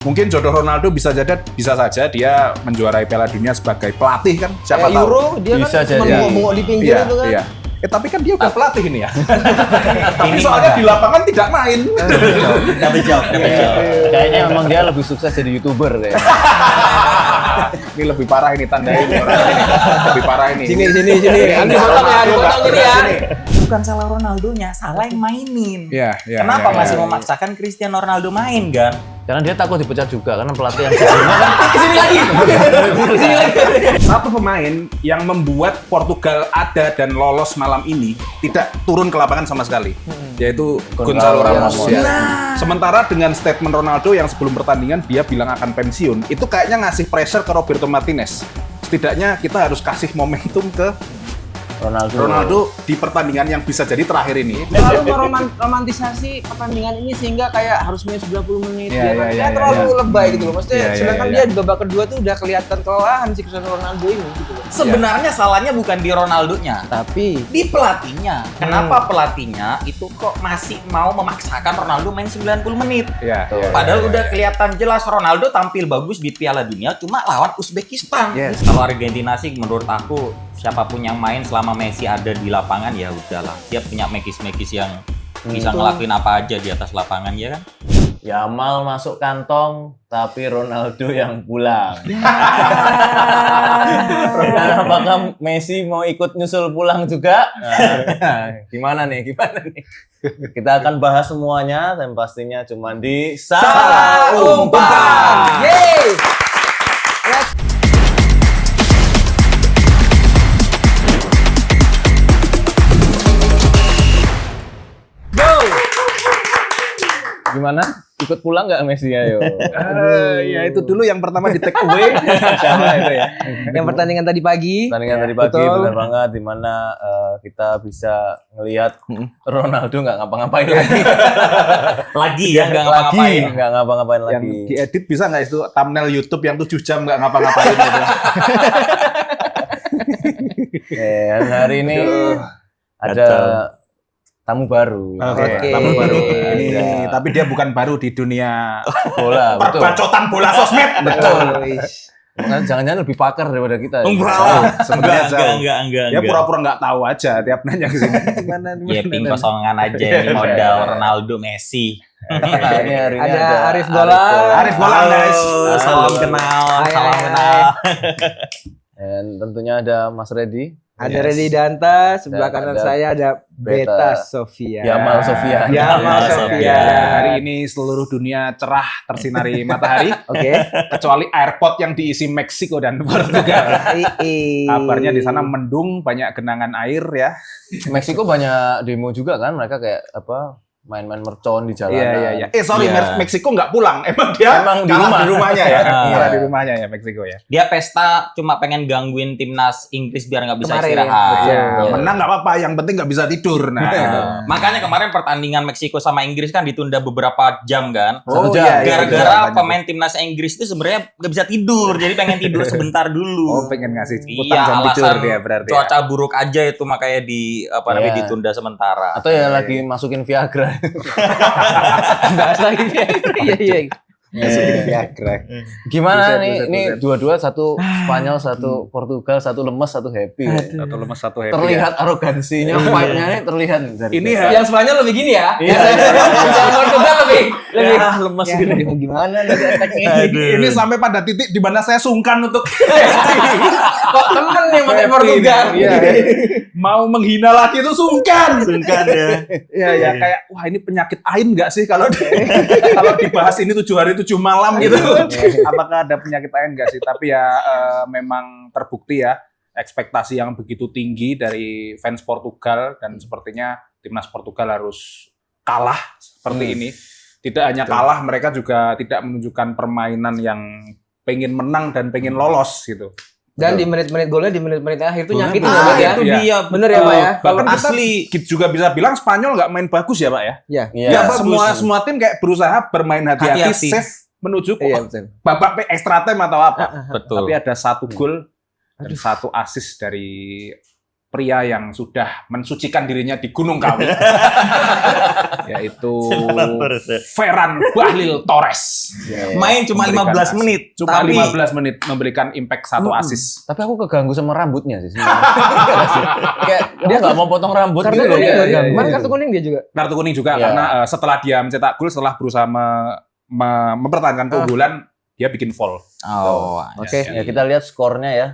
Mungkin jodoh Ronaldo bisa saja dia menjuarai Piala Dunia sebagai pelatih kan? Siapa tahu? Euro dia Bisa kan cuma jadi. bengok di pinggir itu kan. Iya. Tapi kan dia udah pelatih ini ya. Tapi soalnya di lapangan tidak main. Double job. Kayaknya memang dia lebih sukses jadi YouTuber kayaknya. Ini lebih parah ini tanda ini orang ini. Lebih parah ini. Sini. Andi potong ya, dipotong ini ya. Bukan salah Ronaldonya, salah yang mainin. Iya. Kenapa masih memaksakan Cristiano Ronaldo main kan? Karena dia takut dipecat juga karena pelatih yang sebelumnya kan Kesini lagi. Satu pemain yang membuat Portugal ada dan lolos malam ini tidak turun ke lapangan sama sekali, yaitu Gonzalo Ramos. Ya. Sementara dengan statement Ronaldo yang sebelum pertandingan dia bilang akan pensiun, itu kayaknya ngasih pressure ke Roberto Martinez. Setidaknya kita harus kasih momentum ke Ronaldo di pertandingan yang bisa jadi terakhir ini. Terlalu meromantisasi pertandingan ini sehingga kayak harus main 90 menit. Iya, terlalu lebay gitu loh. Maksudnya Iya, sedangkan iya. dia di babak kedua tuh udah kelihatan kelelahan si Cristiano Ronaldo ini gitu loh. Sebenarnya salahnya bukan di Ronaldonya, Tapi di pelatihnya. Kenapa pelatihnya itu kok masih mau memaksakan Ronaldo main 90 menit? Iya. Padahal udah kelihatan jelas Ronaldo tampil bagus di Piala Dunia cuma lawan Uzbekistan. Yes. Kalau Argentina sih menurut aku siapapun yang main selama Messi ada di lapangan ya udahlah. Dia punya mekis-mekis yang bisa ngelakuin apa aja di atas lapangan ya kan? Yamal masuk kantong tapi Ronaldo yang pulang. Dan apakah Messi mau ikut nyusul pulang juga? Nah, gimana nih? Kita akan bahas semuanya dan pastinya cuma di Salah Umpan. Yeay! Gimana? Ikut pulang nggak Messi ayo? Ya itu dulu yang pertama di take away. Sama itu ya. Yang pertandingan tadi pagi. Pertandingan tadi pagi betul. benar banget dimana kita bisa ngelihat Ronaldo nggak ngapa-ngapain lagi. Lagi ya nggak ngapa-ngapain. Nggak ngapa-ngapain Yang lagi. diedit bisa nggak itu thumbnail YouTube yang 7 jam nggak ngapa-ngapain gitu. Hari ini ada tamu baru. Oke. Tamu baru. Ini tapi dia bukan baru di dunia Bola, betul. perbacotan bola sosmed. Betul. Nah, jangan-jangan lebih pakar daripada kita. Sebenarnya jauh. Enggak. Ya pura-pura nggak tahu aja tiap nanya ke sini. Gimana? Ya ping kosongan aja ini modal Ronaldo Messi. Ini hari ini Ada Arif Bolang. Arif Bolang, guys. Salam kenal, Hai, salam hai, kenal. Dan tentunya ada Mas Reddy. Ada Redi Danta, sebelah Dan kanan ada saya ada Beta Beta Sofia. Yamal Sofian. Yamal Sofia. Hari ini seluruh dunia cerah tersinari matahari, Oke. kecuali airport yang diisi Meksiko dan Portugal. Kabarnya di sana mendung, banyak genangan air ya. Meksiko banyak demo juga kan, mereka kayak apa? Main-main mercon di jalanan. Iya. Sorry, Iya. Meksiko nggak pulang. Emang dia Emang di kalah rumah. di rumahnya ya. Iya. Kalah di rumahnya ya Meksiko ya. Dia pesta cuma pengen gangguin timnas Inggris biar nggak bisa Kemarin, istirahat. Ya, Iya. menang nggak apa-apa, yang penting nggak bisa tidur. Nah, itu. Makanya kemarin pertandingan Meksiko sama Inggris kan ditunda beberapa jam kan. Satu jam. iya, Gara-gara iya, pemain timnas Inggris itu sebenarnya nggak bisa tidur, jadi pengen tidur sebentar dulu. Oh, pengen ngasih Iya, utang jam tidur alasan dia berarti. cuaca buruk aja itu makanya namanya Iya. ditunda sementara. Atau ya lagi masukin Viagra. Bahas lagi. Iya. Gimana Buset, nih? buset, Ini buset. dua-dua, satu Spanyol, satu Portugal, satu lemes, satu happy. Satu lemes, satu happy. Terlihat arogansinya, vibe-nya nih terlihat dari Ini kita. Yang Spanyol lebih gini ya. Iya. Yang Portugal lebih lemes ya, gini. mau gimana nih attack-nya? Ini sampai pada titik di mana saya sungkan untuk Kok temen nih pakai Portugal? Iya. Mau menghina lagi itu sungkan. Sungkan ya. Iya, kayak wah ini penyakit ain nggak sih kalau kalau dibahas ini 7 hari 7 malam gitu. Apakah ada penyakit ain nggak sih? Tapi ya memang terbukti ya ekspektasi yang begitu tinggi dari fans Portugal dan sepertinya timnas Portugal harus kalah seperti ini. Tidak hanya kalah, mereka juga tidak menunjukkan permainan yang pengen menang dan pengen lolos gitu. Dan di menit-menit golnya di menit-menit akhir itu nyakitin Ah, ya, Pak ya. itu Iya. dia. Bener ya, Pak ya? Bahkan kita asli. juga bisa bilang Spanyol nggak main bagus ya Pak ya. Iya. Iya. Ya, bagus. semua tim kayak berusaha bermain hati-hati, Hati-hati. safe menuju Iya, betul. babak extra time atau apa. Betul. Tapi ada satu gol dan satu assist dari pria yang sudah mensucikan dirinya di Gunung Kawi, yaitu Ferran Bahlil Torres. Main cuma Memberikan 15 assist. menit. Cuma tapi 15 menit memberikan impact 1 assist. Tapi aku keganggu sama rambutnya sih sebenarnya. Kayak dia nggak mau potong rambut Kartu gitu. kuning iya, loh dia. iya, Kemarin iya. kartu kuning dia juga. Kartu kuning juga Iya. karena setelah dia mencetak gol, setelah berusaha mempertahankan keunggulan, dia bikin foul. Oh, Oke. Ya kita lihat skornya ya.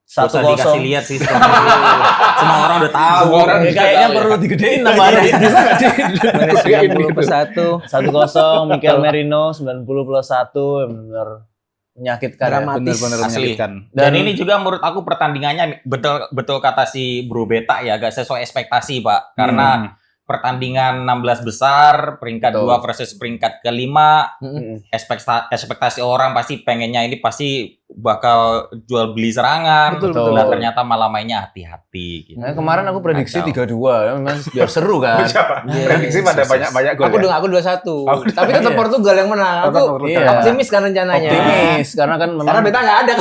Gak usah 1-0. dikasih lihat sih skornya. Semua orang udah tahu. Semua orang Ya, kayaknya perlu digedein namanya. Menit 90+1. 1-0 Mikel Merino 90+1 benar menyakitkan. Ya. Dramatis. Benar-benar Asli. menyakitkan. Dan ini juga menurut aku pertandingannya betul kata si Bro Beta ya, gak sesuai ekspektasi Pak. Karena pertandingan 16 besar, peringkat Betul. 2 versus peringkat ke-5, ekspektasi orang pasti pengennya ini pasti bakal jual beli serangan. Betul. Nah, ternyata malah mainnya hati-hati gitu. Nah, kemarin aku prediksi Kacau. 3-2 ya, memang biar seru kan. Siapa? Iya. Prediksi pada banyak gol. Aku 21. Tapi tetap Portugal yang menang. Aku Iya. optimis kan rencananya. Optimis karena kan Karena memang beta nggak ada.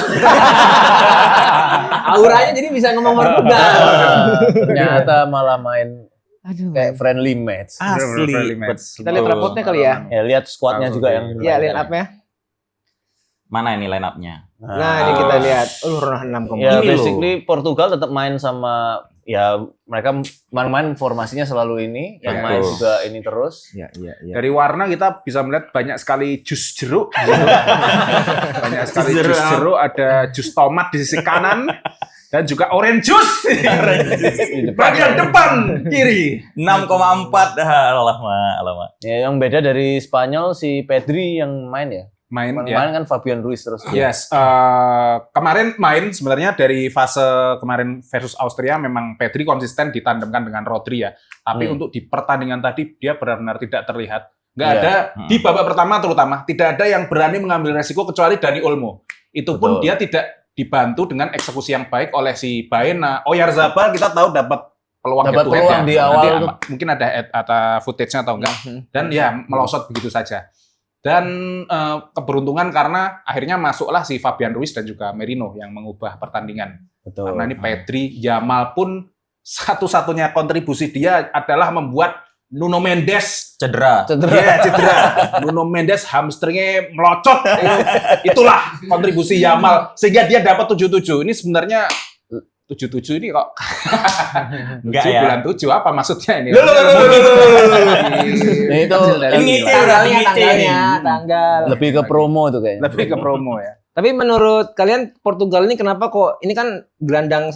Auranya jadi bisa ngomong Portugal. ternyata malah main Aduh. kayak friendly match. Asli. Friendly match. Kita lihat rapotnya kali ya. Ya lihat squadnya juga yang Iya, line up-nya. Mana ini line up-nya? Nah, ini kita lihat. Runah 6 Ya Ini basically Portugal tetap main sama ya mereka main formasinya selalu ini, yang Betul. main juga ini terus. Iya. Dari warna kita bisa melihat banyak sekali jus jeruk. Banyak sekali Jus jeruk. jus jeruk, ada jus tomat di sisi kanan dan juga orange juice. Bagian depan kiri. 6,4. Alamak. Ya, yang beda dari Spanyol si Pedri yang main ya. Main ya. Kemarin kan Fabian Ruiz terus. Yes, kemarin main sebenarnya dari fase kemarin versus Austria memang Pedri konsisten ditandemkan dengan Rodri ya. Tapi untuk di pertandingan tadi dia benar-benar tidak terlihat. Nggak Iya. ada di babak pertama terutama tidak ada yang berani mengambil resiko kecuali Dani Olmo. Itu pun Betul. dia tidak dibantu dengan eksekusi yang baik oleh si Baena. Oyarzabal kita tahu dapat peluang Dapat head to head peluang ya. di Nanti awal tuh. mungkin ada footage-nya atau enggak. Dan ya melosot begitu saja. Dan keberuntungan karena akhirnya masuklah si Fabian Ruiz dan juga Merino yang mengubah pertandingan. Betul. Karena ini Pedri, Yamal pun satu-satunya kontribusi dia adalah membuat Nuno Mendes Cedera. cedera. Nuno Mendes hamstringnya melocot. Itulah kontribusi Yamal sehingga dia dapat 77. Ini sebenarnya 77 ini kok Enggak 7 ya. bulan 7 apa maksudnya ini? Nah, itu Ini tanggal. lebih ke promo tuh kayaknya. Lebih ke promo ya. Tapi menurut kalian Portugal ini kenapa kok ini kan gelandang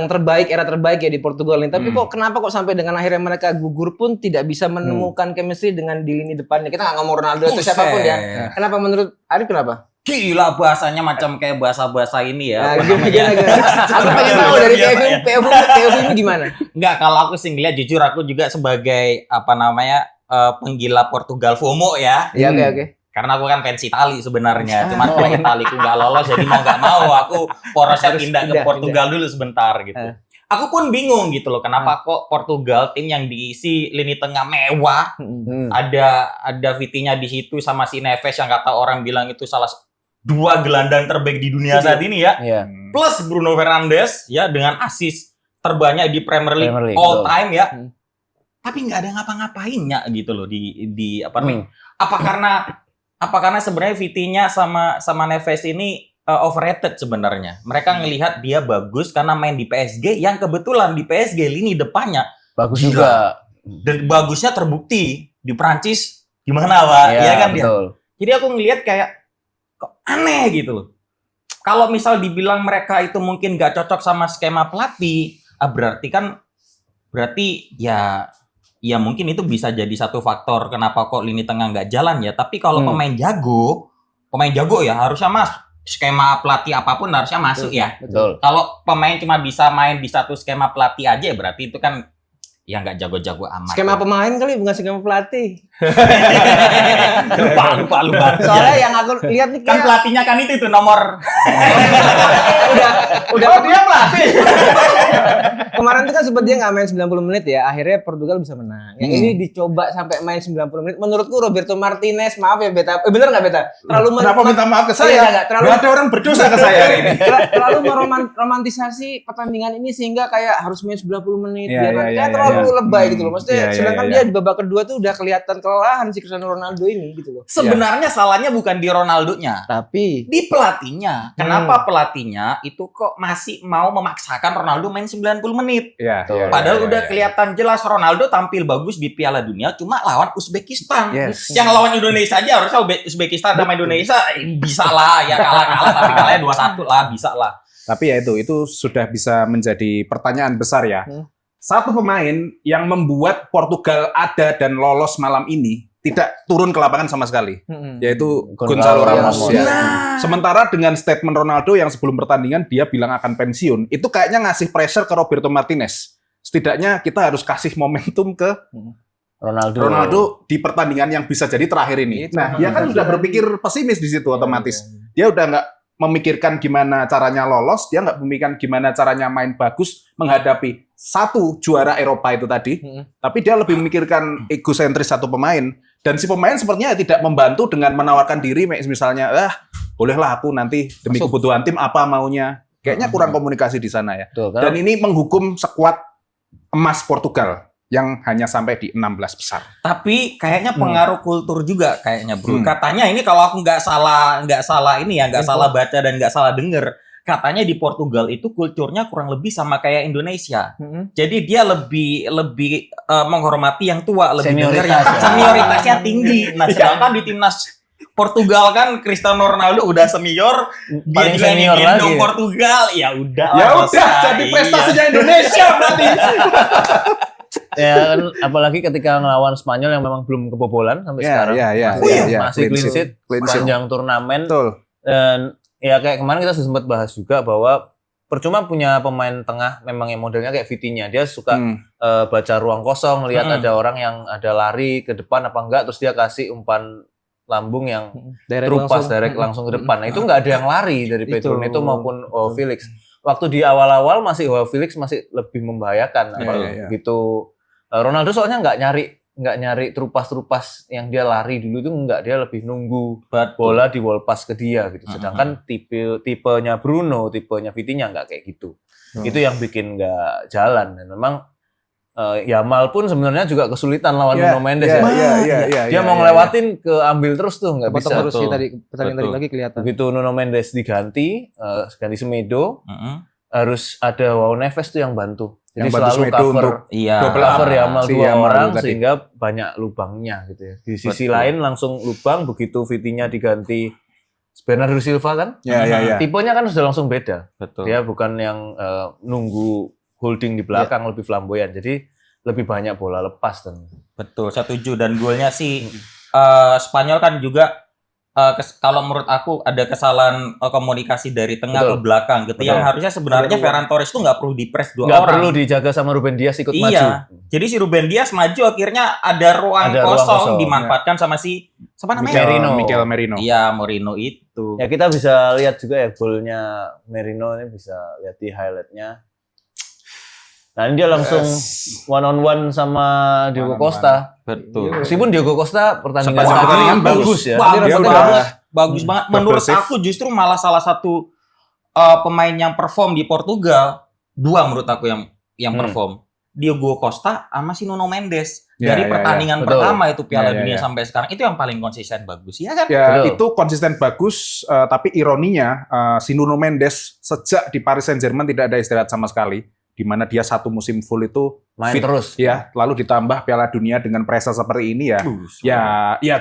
terbaik, era terbaik ya di Portugal ini. Tapi kok kenapa kok sampai dengan akhirnya mereka gugur pun tidak bisa menemukan chemistry dengan di lini depannya. Kita nggak ngomong Ronaldo atau siapapun ya. Kenapa menurut Arif kenapa? Gila bahasanya macam kayak bahasa-bahasa ini ya. Nah, apa gimana? namanya? Aku pengen tahu dari POV ini gimana? Enggak, kalau aku sih ngeliat jujur aku juga sebagai apa namanya penggila Portugal FOMO ya. Iya, oke. Karena aku kan fans Itali sebenarnya. Cuman kalau Italiku nggak lolos jadi mau nggak mau aku porosnya pindah ke Portugal dulu sebentar gitu. Aku pun bingung gitu loh kenapa kok Portugal tim yang diisi lini tengah mewah ada Vitinha di situ sama si Neves yang kata orang bilang itu salah 2 gelandang terbaik di dunia saat ini ya. Iya. Plus Bruno Fernandes ya dengan assist terbanyak di Premier League, Premier League, all betul. time ya. Tapi nggak ada ngapa-ngapainnya gitu loh di apa namanya? Apa karena sebenarnya Vitinha sama Neves ini overrated sebenarnya. Mereka ngelihat dia bagus karena main di PSG yang kebetulan di PSG lini depannya Bagus gila. juga. Dan bagusnya terbukti di Prancis gimana Pak? Iya kan dia. betul. Jadi aku ngelihat kayak kok aneh gitu loh. Kalau misal dibilang mereka itu mungkin nggak cocok sama skema pelatih, berarti ya mungkin itu bisa jadi satu faktor kenapa kok lini tengah nggak jalan ya. Tapi kalau pemain jago ya harusnya skema pelatih apapun harusnya masuk ya. Betul. Kalau pemain cuma bisa main di satu skema pelatih aja berarti itu kan ya nggak jago-jago amat. Skema pemain kali bukan skema pelatih. lupa. Soalnya yang aku lihat nih Kan kayak pelatihnya kan itu nomor. udah Oh, dia pelatih. kemarin tuh kan sempat dia nggak main 90 menit ya, akhirnya Portugal bisa menang. Yang ini dicoba sampai main 90 menit. Menurutku Roberto Martinez, maaf ya Beta, bener nggak Beta? Kenapa minta maaf ke saya? Nggak, terlalu Nggak ada orang berdosa ke saya hari ini. terlalu meromantisasi pertandingan ini sehingga kayak harus main 90 menit Iya, biar iya, kayak iya, terlalu iya. lebay gitu loh. Maksudnya Iya, iya, sedangkan iya. dia di babak kedua tuh udah kelihatan kelelahan si Cristiano Ronaldo ini gitu loh. Sebenarnya salahnya bukan di Ronaldonya, Tapi di pelatihnya. Kenapa pelatihnya itu kok masih mau memaksakan Ronaldo main 90 menit? Iya, iya, Padahal iya, udah iya. kelihatan jelas Ronaldo tampil bagus di Piala Dunia cuma lawan Uzbekistan. Yes. Yang lawan Indonesia aja harusnya Uzbekistan sama Indonesia bisa lah ya kalah-kalah tapi kalahnya 2-1 lah bisa lah. Tapi ya itu sudah bisa menjadi pertanyaan besar ya. Satu pemain yang membuat Portugal ada dan lolos malam ini tidak turun ke lapangan sama sekali, yaitu Gonzalo Ramos. Ramos. Ya. Nah. Sementara dengan statement Ronaldo yang sebelum pertandingan dia bilang akan pensiun, itu kayaknya ngasih pressure ke Roberto Martinez. Setidaknya kita harus kasih momentum ke Ronaldo di pertandingan yang bisa jadi terakhir ini. Itu. Nah, dia kan sudah berpikir pesimis di situ otomatis. Dia udah nggak memikirkan gimana caranya lolos, dia nggak memikirkan gimana caranya main bagus menghadapi satu juara Eropa itu tadi, tapi dia lebih memikirkan egosentris satu pemain. Dan si pemain sepertinya tidak membantu dengan menawarkan diri, misalnya, bolehlah aku nanti demi kebutuhan tim apa maunya. Kayaknya kurang komunikasi di sana ya. Betul, kan? Dan ini menghukum skuad emas Portugal yang hanya sampai di 16 besar. Tapi kayaknya pengaruh kultur juga kayaknya bro. Katanya ini kalau aku nggak salah ini ya, nggak salah baca dan nggak salah denger. Katanya di Portugal itu kulturnya kurang lebih sama kayak Indonesia. Jadi dia lebih menghormati yang tua, lebih dengar yang senioritasnya tinggi. Nah, sedangkan di timnas Portugal kan Cristiano Ronaldo udah senior, dia Paling juga senior ingin dong lagi. Portugal. Ya udah. Ya lah, udah, selesai. jadi prestasinya Indonesia berarti. Ya kan, apalagi ketika ngelawan Spanyol yang memang belum kebobolan sampai sekarang. Masih clean sheet sepanjang turnamen. Betul. Dan ya kayak kemarin kita sempat bahas juga bahwa percuma punya pemain tengah memang yang modelnya kayak Vitinha. Dia suka baca ruang kosong, lihat ada orang yang ada lari ke depan apa enggak, terus dia kasih umpan lambung yang terupas direct langsung ke depan. Nah, itu nggak ada yang lari dari Pedro Neto maupun Felix. Waktu di awal-awal masih Felix masih lebih membahayakan. Begitu Ronaldo soalnya nggak nyari terupas yang dia lari dulu itu nggak, dia lebih nunggu bola di wall pass ke dia gitu. Sedangkan tipenya Bruno, tipenya Vitinha nggak kayak gitu. Itu yang bikin nggak jalan. Dan memang Yamal pun sebenarnya juga kesulitan lawan Nuno Mendes Dia mau ngelewatin ambil terus tuh nggak bisa. Terus tadi pertandingan tadi lagi kelihatan. Begitu Nuno Mendes diganti, ganti Semedo, harus ada João Neves tuh yang bantu. Jadi Yang bantu selalu Semedo cover, untuk cover Yamal si dua Yamal orang tadi. sehingga banyak lubangnya gitu ya. Di sisi lain langsung lubang begitu Vitinha diganti Bernardo Silva kan? Ya. Tipenya kan sudah langsung beda. Betul. Dia bukan yang nunggu holding di belakang lebih flamboyan. Jadi lebih banyak bola lepas dan Betul, setuju. Dan golnya sih Spanyol kan juga kalau menurut aku ada kesalahan komunikasi dari tengah ke belakang gitu. Yang harusnya sebenarnya Ferran Torres itu nggak perlu dipres dua nggak orang. perlu dijaga sama Ruben Dias ikut maju. Iya. Jadi si Ruben Dias maju akhirnya ada ruang kosong dimanfaatkan sama si siapa namanya? Mikel Merino. Iya, Merino itu. Ya kita bisa lihat juga ya golnya Merino ini, bisa lihat di highlightnya. Nah ini dia langsung one on one sama Diogo Costa. Betul. Meskipun Diogo Costa pertandingan Pertandingan bagus ya. Bagus banget. Menurut aku justru malah salah satu pemain yang perform di Portugal, dua menurut aku yang perform. Diogo Costa sama si Nuno Mendes. Dari pertandingan pertama itu Piala Dunia sampai sekarang itu yang paling konsisten bagus, ya kan? Ya, itu konsisten bagus, tapi ironinya si Nuno Mendes sejak di Paris Saint-Germain tidak ada istirahat sama sekali, di mana dia satu musim full itu main fit, terus. Ya, lalu ditambah Piala Dunia dengan prestasi seperti ini ya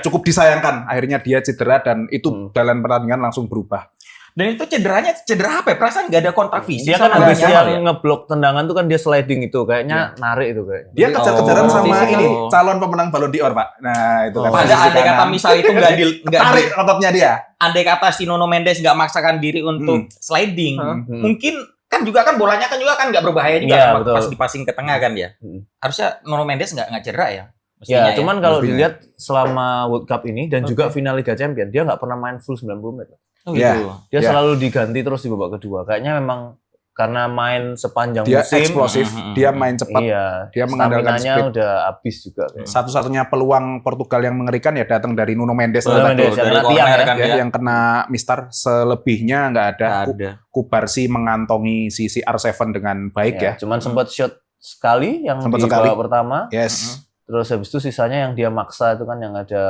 cukup disayangkan. Akhirnya dia cedera dan itu jalan pertandingan langsung berubah. Dan itu cederanya cedera apa ya? Perasaan nggak ada kontak fisik. Dia kan sama habis Yamal yang ngeblok tendangan tuh kan dia sliding itu, kayaknya narik itu kayaknya. Dia kejar-kejaran sama gitu. ini calon pemenang Ballon d'Or, Pak. Nah, itu kan. Pada andai kata misal itu nggak tarik ototnya dia. Andai kata si Nuno Mendes nggak maksakan diri untuk sliding, mungkin kan juga kan bolanya kan juga kan nggak berbahaya juga Iya, pas betul. dipasing ke tengah kan ya. Harusnya Nuno Mendes nggak cedera ya. Ya, Mestinya cuman kalau Mestinya. dilihat selama World Cup ini dan juga final Liga Champions, dia nggak pernah main full 90 menit. Oh, Ya. gitu. Dia Ya. selalu diganti terus di babak kedua. Kayaknya memang karena main sepanjang Dia musim. eksplosif, Mhm. dia main cepat. Iya, Dia mengandalkan staminanya speed. udah habis juga. Kayak. Satu-satunya peluang Portugal yang mengerikan ya datang dari Nuno Mendes. Nuno lah, Mendes, satu. yang Dari kena corner tiang ya. kan Ya, ya. yang kena Mister, selebihnya nggak ada. Nggak ada. Kubarsi mengantongi si CR7 dengan baik ya. Cuman sempat shot sekali yang Sempat di sekali. babak pertama. Yes. Terus habis itu sisanya yang dia maksa itu kan yang ada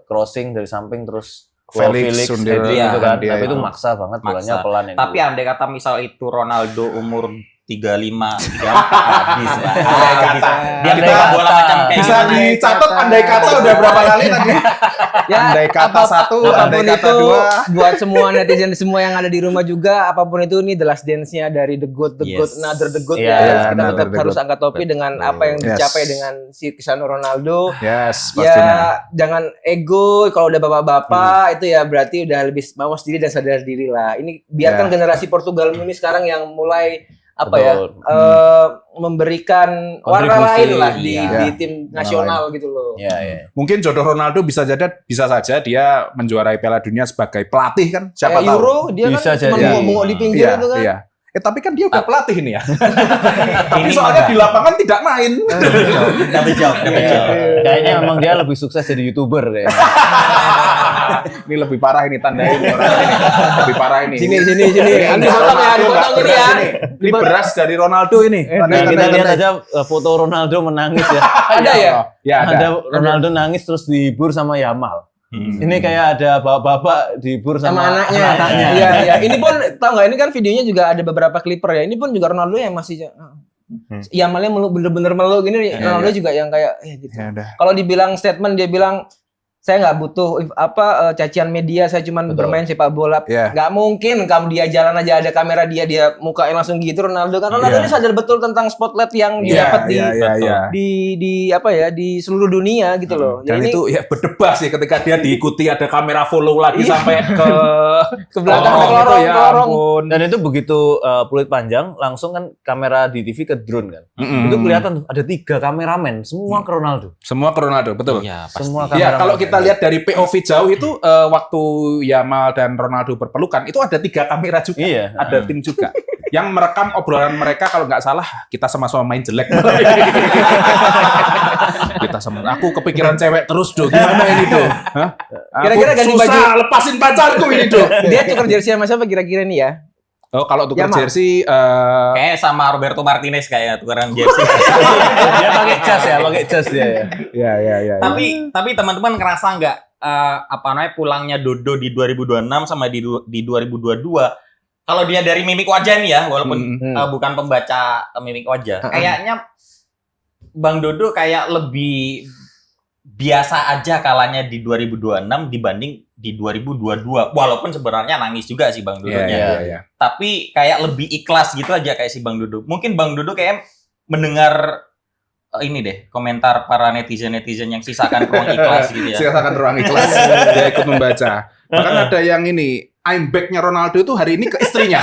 crossing dari samping terus Felix, Sundel, heading iya, gitu kan. dia Tapi itu itu. maksa banget bolanya Maksa. pelan ini. Tapi andai kata misal itu Ronaldo umur 35, 34 habis lah. Habis. Dia Andai bisa kata. bola macam kayak Bisa gimana. dicatat andai kata udah berapa kali tadi? Ya, Andai kata satu, andai apapun kata itu dua. buat semua netizen semua yang ada di rumah juga, apapun itu ini the last dance-nya dari the goat, Yes. another the goat Iya, ya. Kita another tetap the harus goat. angkat topi dengan apa yang Yes. dicapai dengan si Cristiano Ronaldo. Yes, Ya, pastinya. jangan ego. Kalau udah bapak-bapak itu ya berarti udah lebih mawas diri dan sadar diri lah. Ini biarkan Ya. generasi Portugal ini sekarang yang mulai apa Betul. ya memberikan warna Kontribusi, lain lah di, iya. di tim nasional gitu loh. Iya, iya. Mungkin jodoh Ronaldo bisa saja dia menjuarai Piala Dunia sebagai pelatih kan? Siapa Kayak tahu? Euro dia Bisa kan cuma jadi. bengok-bengok di pinggir Iya, itu kan. iya. Tapi kan dia udah pelatih ini ya. Tapi Ini soalnya mah di lapangan tidak main. double job. Iya. Kayaknya memang dia lebih sukses jadi YouTuber kayaknya. Ini lebih parah ini tandain orang ini. Lebih parah ini. Sini. Ini Andi enggak, potong ya, Ronaldo dipotong enggak ini beras ya. ini. Ini beras dari Ronaldo ini. Nah, kita lihat aja foto Ronaldo menangis ya. Ada ya? Ya ada. Ada Ronaldo nangis terus dihibur sama Yamal. Ini kayak ada bapak-bapak dihibur Sama sama anaknya. Iya, iya. Ini pun tau nggak? Ini kan videonya juga ada beberapa clipper ya. Ini pun juga Ronaldo yang masih Yamalnya meluk bener-bener meluk gini. Ronaldo juga yang kayak gitu. Ya udah. Kalau dibilang statement dia bilang saya nggak butuh cacian media, saya cuma Betul. bermain sepak bola. Iya. Nggak mungkin kamu dia jalan aja ada kamera dia mukanya langsung gitu. Ronaldo Iya. ini sadar betul tentang spotlight yang Iya, didapat iya, iya, iya. di apa ya di seluruh dunia gitu loh. Dan Jadi itu ya berdebas sih ketika dia diikuti ada kamera follow lagi Iya. sampai ke ke belakang lorong ke itu lorong, ya ke lorong. ampun. Dan itu begitu peluit panjang, langsung kan kamera di TV ke drone kan. Mm-mm. Itu kelihatan tuh ada 3 kameramen, semua ke Ronaldo. Semua ke Ronaldo, betul. Iya, pasti. Semua Ya, kameramen. kalau kita lihat dari POV jauh itu waktu Yamal dan Ronaldo berpelukan itu ada 3 kamera juga, Iya. ada tim juga yang merekam obrolan mereka kalau nggak salah kita sama-sama main jelek. Kita sama, aku kepikiran cewek terus do, gimana ini do? Hah? Kira-kira Aku ganti susah baju. lepasin pacarku ini do. Dia tukar jersey sama siapa kira-kira nih ya? Oh kalau tukar Yamal. jersey Kayak sama Roberto Martinez kayak tukeran jersey. Dia pakai jas ya, pakai jas dia ya. ya. Tapi teman-teman ngerasa nggak apa namanya pulangnya Dodo di 2026 sama di 2022 kalau dia dari mimik wajah nih ya walaupun bukan pembaca mimik wajah kayaknya Bang Dodo kayak lebih biasa aja kalahnya di 2026 dibanding di 2022 walaupun sebenarnya nangis juga sih Bang Dodonya Iya. tapi kayak lebih ikhlas gitu aja kayak si Bang Dodo mungkin Bang Dodo kayak mendengar ini deh komentar para netizen yang sisakan ruang ikhlas gitu ya. Silakan ruang ikhlas. Dia ikut membaca. Bahkan ada yang ini I'm back-nya Ronaldo itu hari ini ke istrinya.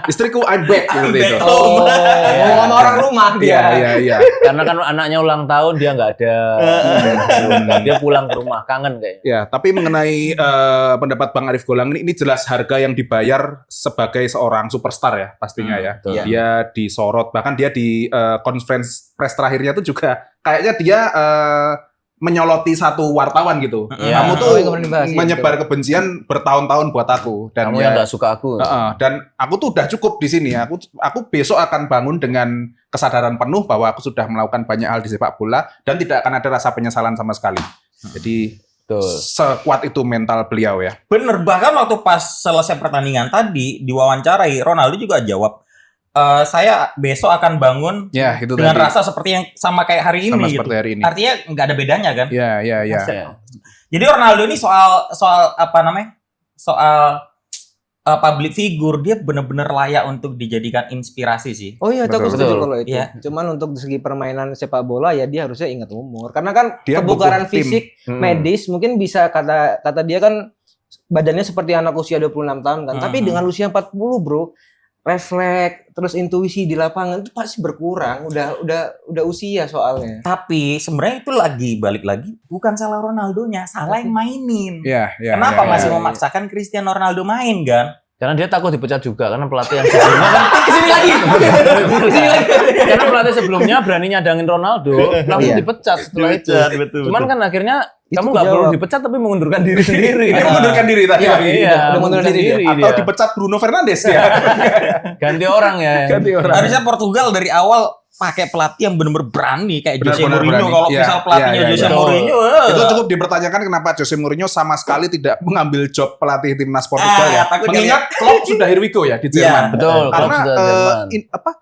Istriku I'm back gitu itu. Oh, sama orang rumah dia. Iya. Karena kan anaknya ulang tahun dia nggak ada. Dia pulang ke rumah kangen kayak. Ya, tapi mengenai pendapat Bang Arif Golang ini jelas harga yang dibayar sebagai seorang superstar ya pastinya ya. betul. Iya. Dia disorot bahkan dia di conference press terakhirnya itu juga kayaknya dia menyoloti satu wartawan gitu. Iya. Kamu tuh Oh, yang kemarin dibahas, iya, menyebar kebencian bertahun-tahun buat aku dan Kamu yang nggak suka aku. dan aku tuh udah cukup di sini. Aku besok akan bangun dengan kesadaran penuh bahwa aku sudah melakukan banyak hal di sepak bola dan tidak akan ada rasa penyesalan sama sekali. Jadi Betul. sekuat itu mental beliau ya. Bener, bahkan waktu pas selesai pertandingan tadi diwawancarai Ronaldo juga jawab saya besok akan bangun Ya, itu dengan tadi. rasa seperti yang sama kayak hari Sama ini gitu. seperti hari ini. Artinya nggak ada bedanya kan? Ya. Iya. Jadi Ronaldo ini soal apa namanya? Soal public figure dia bener-bener layak untuk dijadikan inspirasi sih. Oh iya, aku Betul. setuju kalau itu. Iya. Cuman untuk segi permainan sepak bola ya dia harusnya ingat umur. Karena kan Dia kebugaran butuh tim. fisik, medis mungkin bisa kata dia kan badannya seperti anak usia 26 tahun kan. Tapi dengan usia 40, Bro, refleks, terus intuisi di lapangan itu pasti berkurang. Udah usia soalnya. Tapi sebenarnya itu balik lagi bukan salah Ronaldonya, salah yang mainin. Iya, iya. Kenapa iya, masih iya. memaksakan Cristiano Ronaldo main kan? Karena dia takut dipecat juga karena pelatih yang sebelumnya kan Kesini lagi. karena pelatih sebelumnya berani nyadangin Ronaldo langsung Iya. dipecat setelah itu. betul. Cuman kan akhirnya Itu kamu nggak perlu jawab. dipecat tapi mengundurkan diri sendiri. Dia mengundurkan diri tadi Iya, lagi. Iya, udah mengundurkan diri Atau dia. dipecat Bruno Fernandes ya. Ganti orang ya. Ganti orang. Harusnya Portugal dari awal pakai pelatih yang benar-benar berani kayak Jose Benar-benar Mourinho. berani. Kalau Iya, misal pelatihnya iya, iya, Jose iya. Mourinho, Itu cukup dipertanyakan kenapa Jose Mourinho sama sekali tidak mengambil job pelatih timnas Portugal ya. takutnya Mengingat Klopp sudah here we go ya di Jerman. Betul, Karena Klopp sudah Jerman.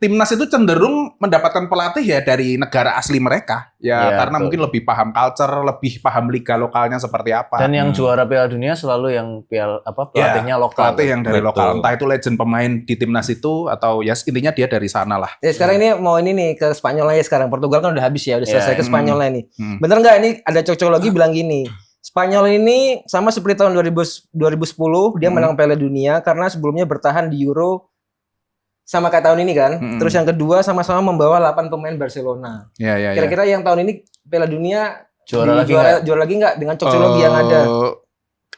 timnas itu cenderung mendapatkan pelatih ya dari negara asli mereka. Ya Iya, karena betul. mungkin lebih paham culture, lebih paham liga lokalnya seperti apa. Dan yang juara Piala Dunia selalu yang pelatihnya lokal. Pelatih yang dari Betul. lokal, entah itu legend pemain di timnas itu atau ya intinya dia dari sana lah. Ya, sekarang ini mau ini nih ke Spanyol aja sekarang. Portugal kan udah habis ya, udah selesai Iya. ke Spanyol nih. Hmm. Bener nggak ini ada cocokologi bilang gini. Spanyol ini sama seperti tahun 2010 dia menang Piala Dunia karena sebelumnya bertahan di Euro sama kayak tahun ini kan. Terus yang kedua sama-sama membawa 8 pemain Barcelona. Ya, ya, ya. Kira-kira yang tahun ini Piala Dunia Juara lagi juara lagi nggak dengan cocokologi yang ada?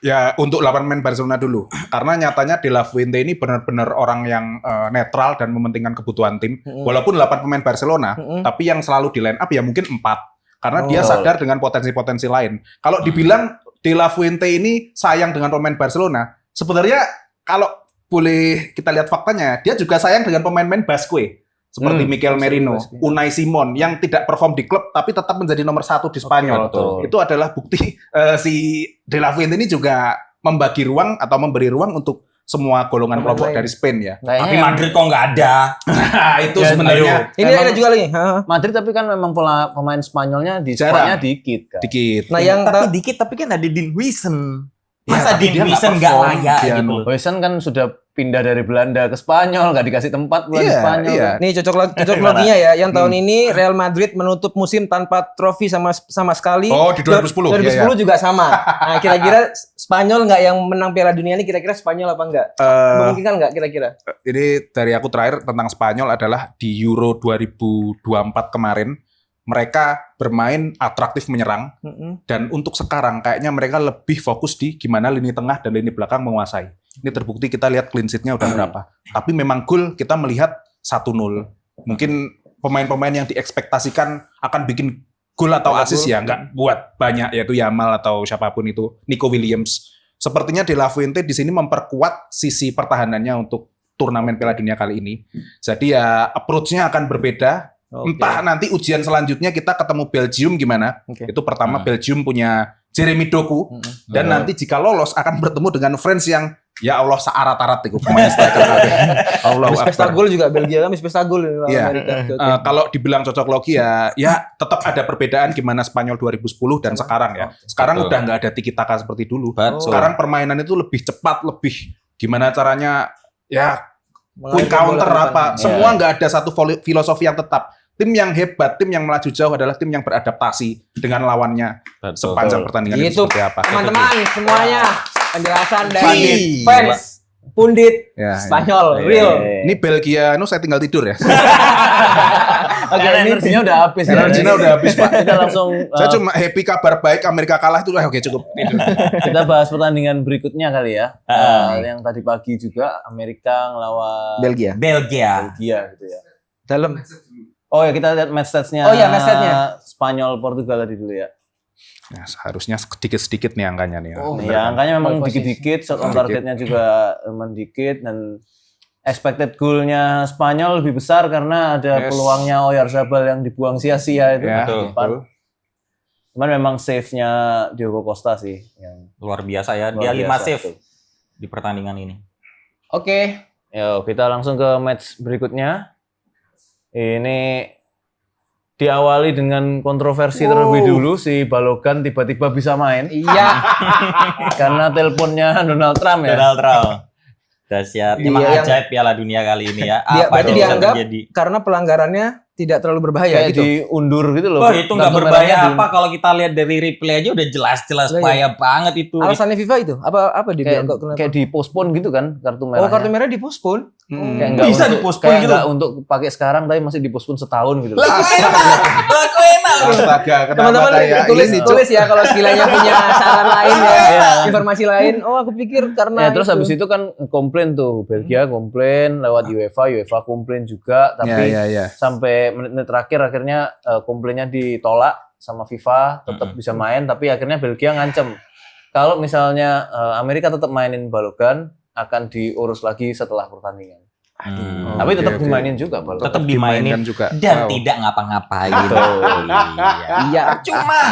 Ya untuk 8 pemain Barcelona dulu. Karena nyatanya De La Fuente ini benar-benar orang yang netral dan mementingkan kebutuhan tim. Walaupun 8 pemain Barcelona, tapi yang selalu di line up ya mungkin 4. Karena dia sadar dengan potensi-potensi lain. Kalau dibilang De La Fuente ini sayang dengan pemain Barcelona, sebenarnya kalau boleh kita lihat faktanya, dia juga sayang dengan pemain-pemain Basque. Seperti Mikel Merino, Unai Simon yang tidak perform di klub tapi tetap menjadi nomor 1 di Spanyol. betul. Itu adalah bukti si De La Fuente ini juga membagi ruang atau memberi ruang untuk semua golongan Pemain kelompok lain. dari Spain ya. Tapi Madrid kok nggak ada. Nah, itu Ya, sebenarnya Ini Emang- ada juga lagi. Hah? Madrid tapi kan memang pemain Spanyolnya di Jarang. squadnya dikit kan. dikit. Nah, yang Tapi dikit, tapi kan ada Dean Huijsen. Ya, Masa tapi Dean dia nggak Huijsen nggak perform, layak dia gitu loh. Huijsen kan sudah pindah dari Belanda ke Spanyol, nggak dikasih tempat buat di Iya, Spanyol. iya. Nih cocokologinya ya. Yang tahun ini Real Madrid menutup musim tanpa trofi sama sekali. Oh, di 2010. 2010 juga sama. Nah, kira-kira Spanyol nggak yang menang Piala Dunia ini kira-kira Spanyol apa enggak? Memungkinkan nggak kira-kira? Ini dari aku terakhir tentang Spanyol adalah di Euro 2024 kemarin mereka bermain atraktif menyerang dan untuk sekarang kayaknya mereka lebih fokus di gimana lini tengah dan lini belakang menguasai. Ini terbukti kita lihat clean sheet-nya udah berapa. Tapi memang gol kita melihat 1-0. Mungkin pemain-pemain yang diekspektasikan akan bikin gol atau assist ya nggak buat banyak, yaitu Yamal atau siapapun itu, Nico Williams. Sepertinya De La Fuente di sini memperkuat sisi pertahanannya untuk turnamen Piala Dunia kali ini. Jadi ya approach-nya akan berbeda. Entah nanti ujian selanjutnya kita ketemu Belgium gimana. Oke. Itu pertama Belgium punya Jeremy Doku. Dan nanti jika lolos akan bertemu dengan France yang ya Allah searat-arat itu pemain striker. Allahu Habis pesta Akbar. gol juga Belgia kan habis pesta gol lawan Iya. Amerika. Oke. Kalau dibilang cocok logi ya tetap ada perbedaan gimana Spanyol 2010 dan sekarang ya. Sekarang Betul. udah nggak ada tiki taka seperti dulu. Betul. Sekarang permainan itu lebih cepat, lebih gimana caranya ya quick Mengalirkan counter bola ke apa. depan. Semua nggak ada satu filosofi yang tetap. Tim yang hebat, tim yang melaju jauh adalah tim yang beradaptasi dengan lawannya sepanjang pertandingan itu Itu seperti apa. teman-teman semuanya penjelasan dari Pagi. fans pundit Ya, ya. Spanyol Iya, real. iya. Ini Belgia, saya tinggal tidur ya. Oke, energinya udah habis. ya. Energinya udah habis, Pak. Kita langsung Saya cuma happy kabar baik Amerika kalah itu oke cukup. kita bahas pertandingan berikutnya kali ya. Yang tadi pagi juga Amerika ngelawan Belgia. Belgia. Belgia gitu ya. Dalam. Oh ya kita lihat match stats-nya. Oh, iya, match stats-nya. Spanyol Portugal tadi dulu ya. Ya, seharusnya sedikit-sedikit nih angkanya nih. Oh, Ya, angkanya memang Posisi. dikit-dikit, shot on Dikit. targetnya juga memang dikit dan expected goal-nya Spanyol lebih besar karena ada Yes. peluangnya Oyarzabal yang dibuang sia-sia itu. Ya, di depan. betul. Cuman memang save-nya Diogo Costa sih yang Luar biasa ya. luar Dia 5 biasa. save di pertandingan ini. Oke. Yo, kita langsung ke match berikutnya. Ini diawali dengan kontroversi terlebih dulu, si Balogan tiba-tiba bisa main Iya. karena teleponnya Donald Trump ya. Donald Trump. Dahsyat. Dia Emang yang- ajaib Piala Dunia kali ini ya. Dia- Apa berarti yang bisa dianggap terjadi? karena pelanggarannya tidak terlalu berbahaya Kayak gitu. diundur gitu loh. Wah, itu nggak Kartu berbahaya merahnya apa kalau kita lihat dari replay aja udah jelas-jelas Iya, iya. bahaya banget itu. Alasannya FIFA itu apa dia kayak, bilang kok kenapa? kayak dipospon gitu kan kartu merahnya. Oh, kartu merah dipospon. Kayak Hmm. nggak Bisa untuk- dipospon kayak gitu? nggak untuk pakai sekarang tapi masih dipospon setahun gitu. Lah, kok enak. Lah, kok enak. Astaga, kenapa Teman-teman kayak tulis ini, Cuk? tulis ya kalau sekiranya punya saran lain ya, Iya. informasi lain. Oh, aku pikir karena Ya terus habis itu kan komplain tuh Belgia komplain lewat UEFA komplain juga tapi ya. sampai menit-menit terakhir akhirnya komplainnya ditolak sama FIFA tetap bisa main tapi akhirnya Belgia ngancem kalau misalnya Amerika tetap mainin Balogan akan diurus lagi setelah pertandingan. Aduh. Tapi tetap oke. dimainin juga Balogan. Tetap dimainin juga. dan Wow. tidak ngapa-ngapain. Betul. Iya. iya. Cuma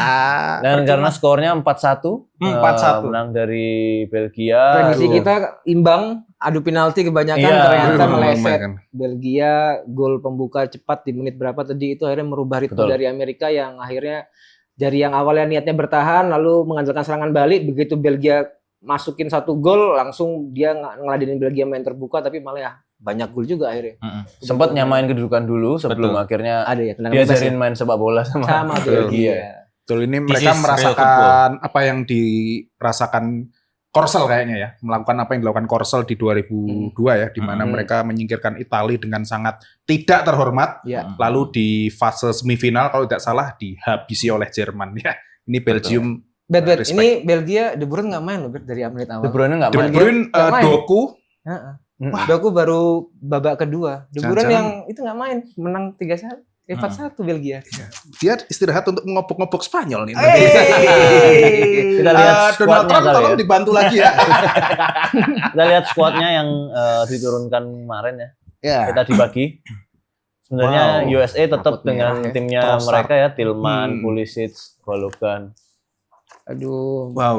Dan karena skornya 4-1 4-1. menang dari Belgia. Prediksi Aduh. kita imbang, adu penalti kebanyakan Iya. ternyata Aduh, meleset. lumayan. Belgia gol pembuka cepat di menit berapa tadi itu akhirnya merubah ritme Betul. dari Amerika yang akhirnya dari yang awalnya niatnya bertahan lalu mengandalkan serangan balik begitu Belgia masukin 1 gol langsung dia ngeladenin Belgia main terbuka tapi malah ya banyak gol juga akhirnya. Sempat nyamain kedudukan dulu sebelum Betul. akhirnya Ada ya tendangan bebas diajarin ya? main sepak bola sama Sama Belgia. Betul, ini This mereka is real merasakan apa yang dirasakan Korsel kayaknya ya, melakukan apa yang dilakukan Korsel di 2002 ya, di mana Hmm. mereka menyingkirkan Italia dengan sangat tidak terhormat. Ya. Lalu di fase semifinal kalau tidak salah dihabisi oleh Jerman ya. Ini Belgium. Bet, Respect. ini Belgia De Bruyne nggak main loh Bet, dari menit De awal. Bruyne nggak De main. Bruyne, Nggak main. Doku, Heeh. Wah. Aku baru babak kedua. De Bruyne Jangan-jangan- yang itu nggak main, menang 3-1. 4-1 Belgia. dia istirahat untuk mengobok-ngobok Spanyol nih. Kita lihat Donald squadnya Trump kali tolong ya. dibantu lagi ya. Kita lihat squadnya yang diturunkan kemarin ya. Ya. Kita dibagi. Sebenarnya Wow. USA tetap Rapot dengan merah ya. timnya Trossard. mereka ya, Tillman, Hmm. Pulisic, Balogan. Aduh. Wow.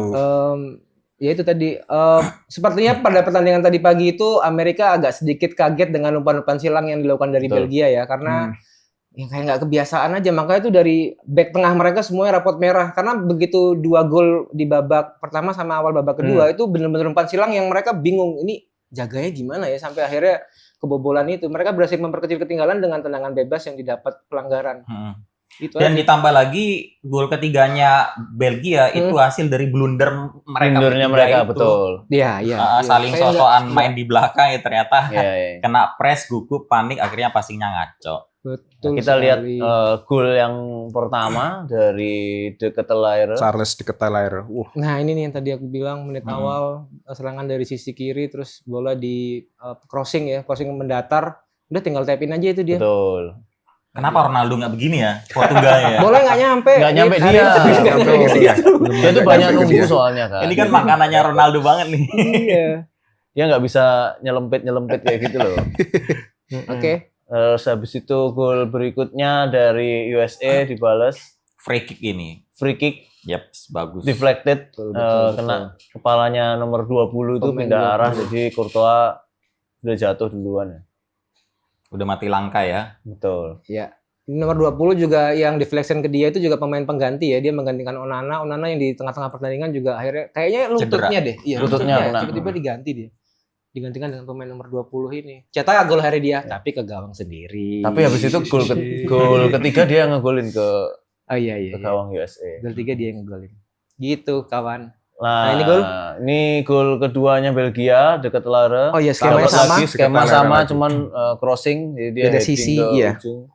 Ya itu tadi. Sepertinya pada pertandingan tadi pagi itu Amerika agak sedikit kaget dengan umpan-umpan silang yang dilakukan dari Betul. Belgia ya, karena ya kayak nggak kebiasaan aja. Makanya itu dari back tengah mereka semuanya rapot merah. Karena begitu 2 gol di babak pertama sama awal babak kedua itu benar-benar umpan silang yang mereka bingung. Ini jaganya gimana ya sampai akhirnya kebobolan itu. Mereka berhasil memperkecil ketinggalan dengan tendangan bebas yang didapat pelanggaran. Itu Dan aja. ditambah lagi gol ketiganya Belgia itu hasil dari blunder mereka Blendernya bertiga mereka itu. betul. Iya, iya. iya. Saling Saya sosokan nggak- main di belakang ya ternyata Ya, ya. kena press, gugup, panik, akhirnya passingnya ngaco. Betul Kita lihat sekali. gol yang pertama dari De Ketelaere. Charles de Ketelaere. Nah ini nih yang tadi aku bilang menit Hmm. awal serangan dari sisi kiri terus bola di crossing mendatar udah tinggal tap in aja itu dia. Betul. Kenapa Ronaldo nggak begini ya? Portugalnya ya. Bola nggak nyampe. Nggak nyampe Ada dia. yang nggak Betul. nyampe ke situ. Dia tuh banyak nunggu soalnya kan. Ini kan makanannya Ronaldo banget nih. Iya. Dia nggak bisa nyelempit kayak gitu loh. Oke. Terus habis itu gol berikutnya dari USA dibalas Free kick ini. free kick Yap, bagus. deflected Betul, betul, kena kepalanya nomor 20 itu Pemain pindah 20. arah jadi Courtois udah jatuh duluan ya. Udah mati langka ya. Betul. Ya. Nomor 20 juga yang deflection ke dia itu juga pemain pengganti ya. Dia menggantikan Onana. Onana yang di tengah-tengah pertandingan juga akhirnya kayaknya lututnya deh. Iya, Lututnya kena. Tiba-tiba diganti dia. Digantikan dengan pemain nomor 20 ini. Cetak gol hari dia, tapi ke gawang sendiri. Tapi habis itu gol ketiga dia ngegolin ke Oh iya iya. gawang USA. Gol 3 dia yang ngegolin. Gitu kawan. Nah, ini gol? Ini gol keduanya Belgia dekat Lara. Oh iya skemanya Dapat sama. lagi skema Dekat sama lagi. cuman crossing jadi dia Beda heading sisi, ke iya. ujung.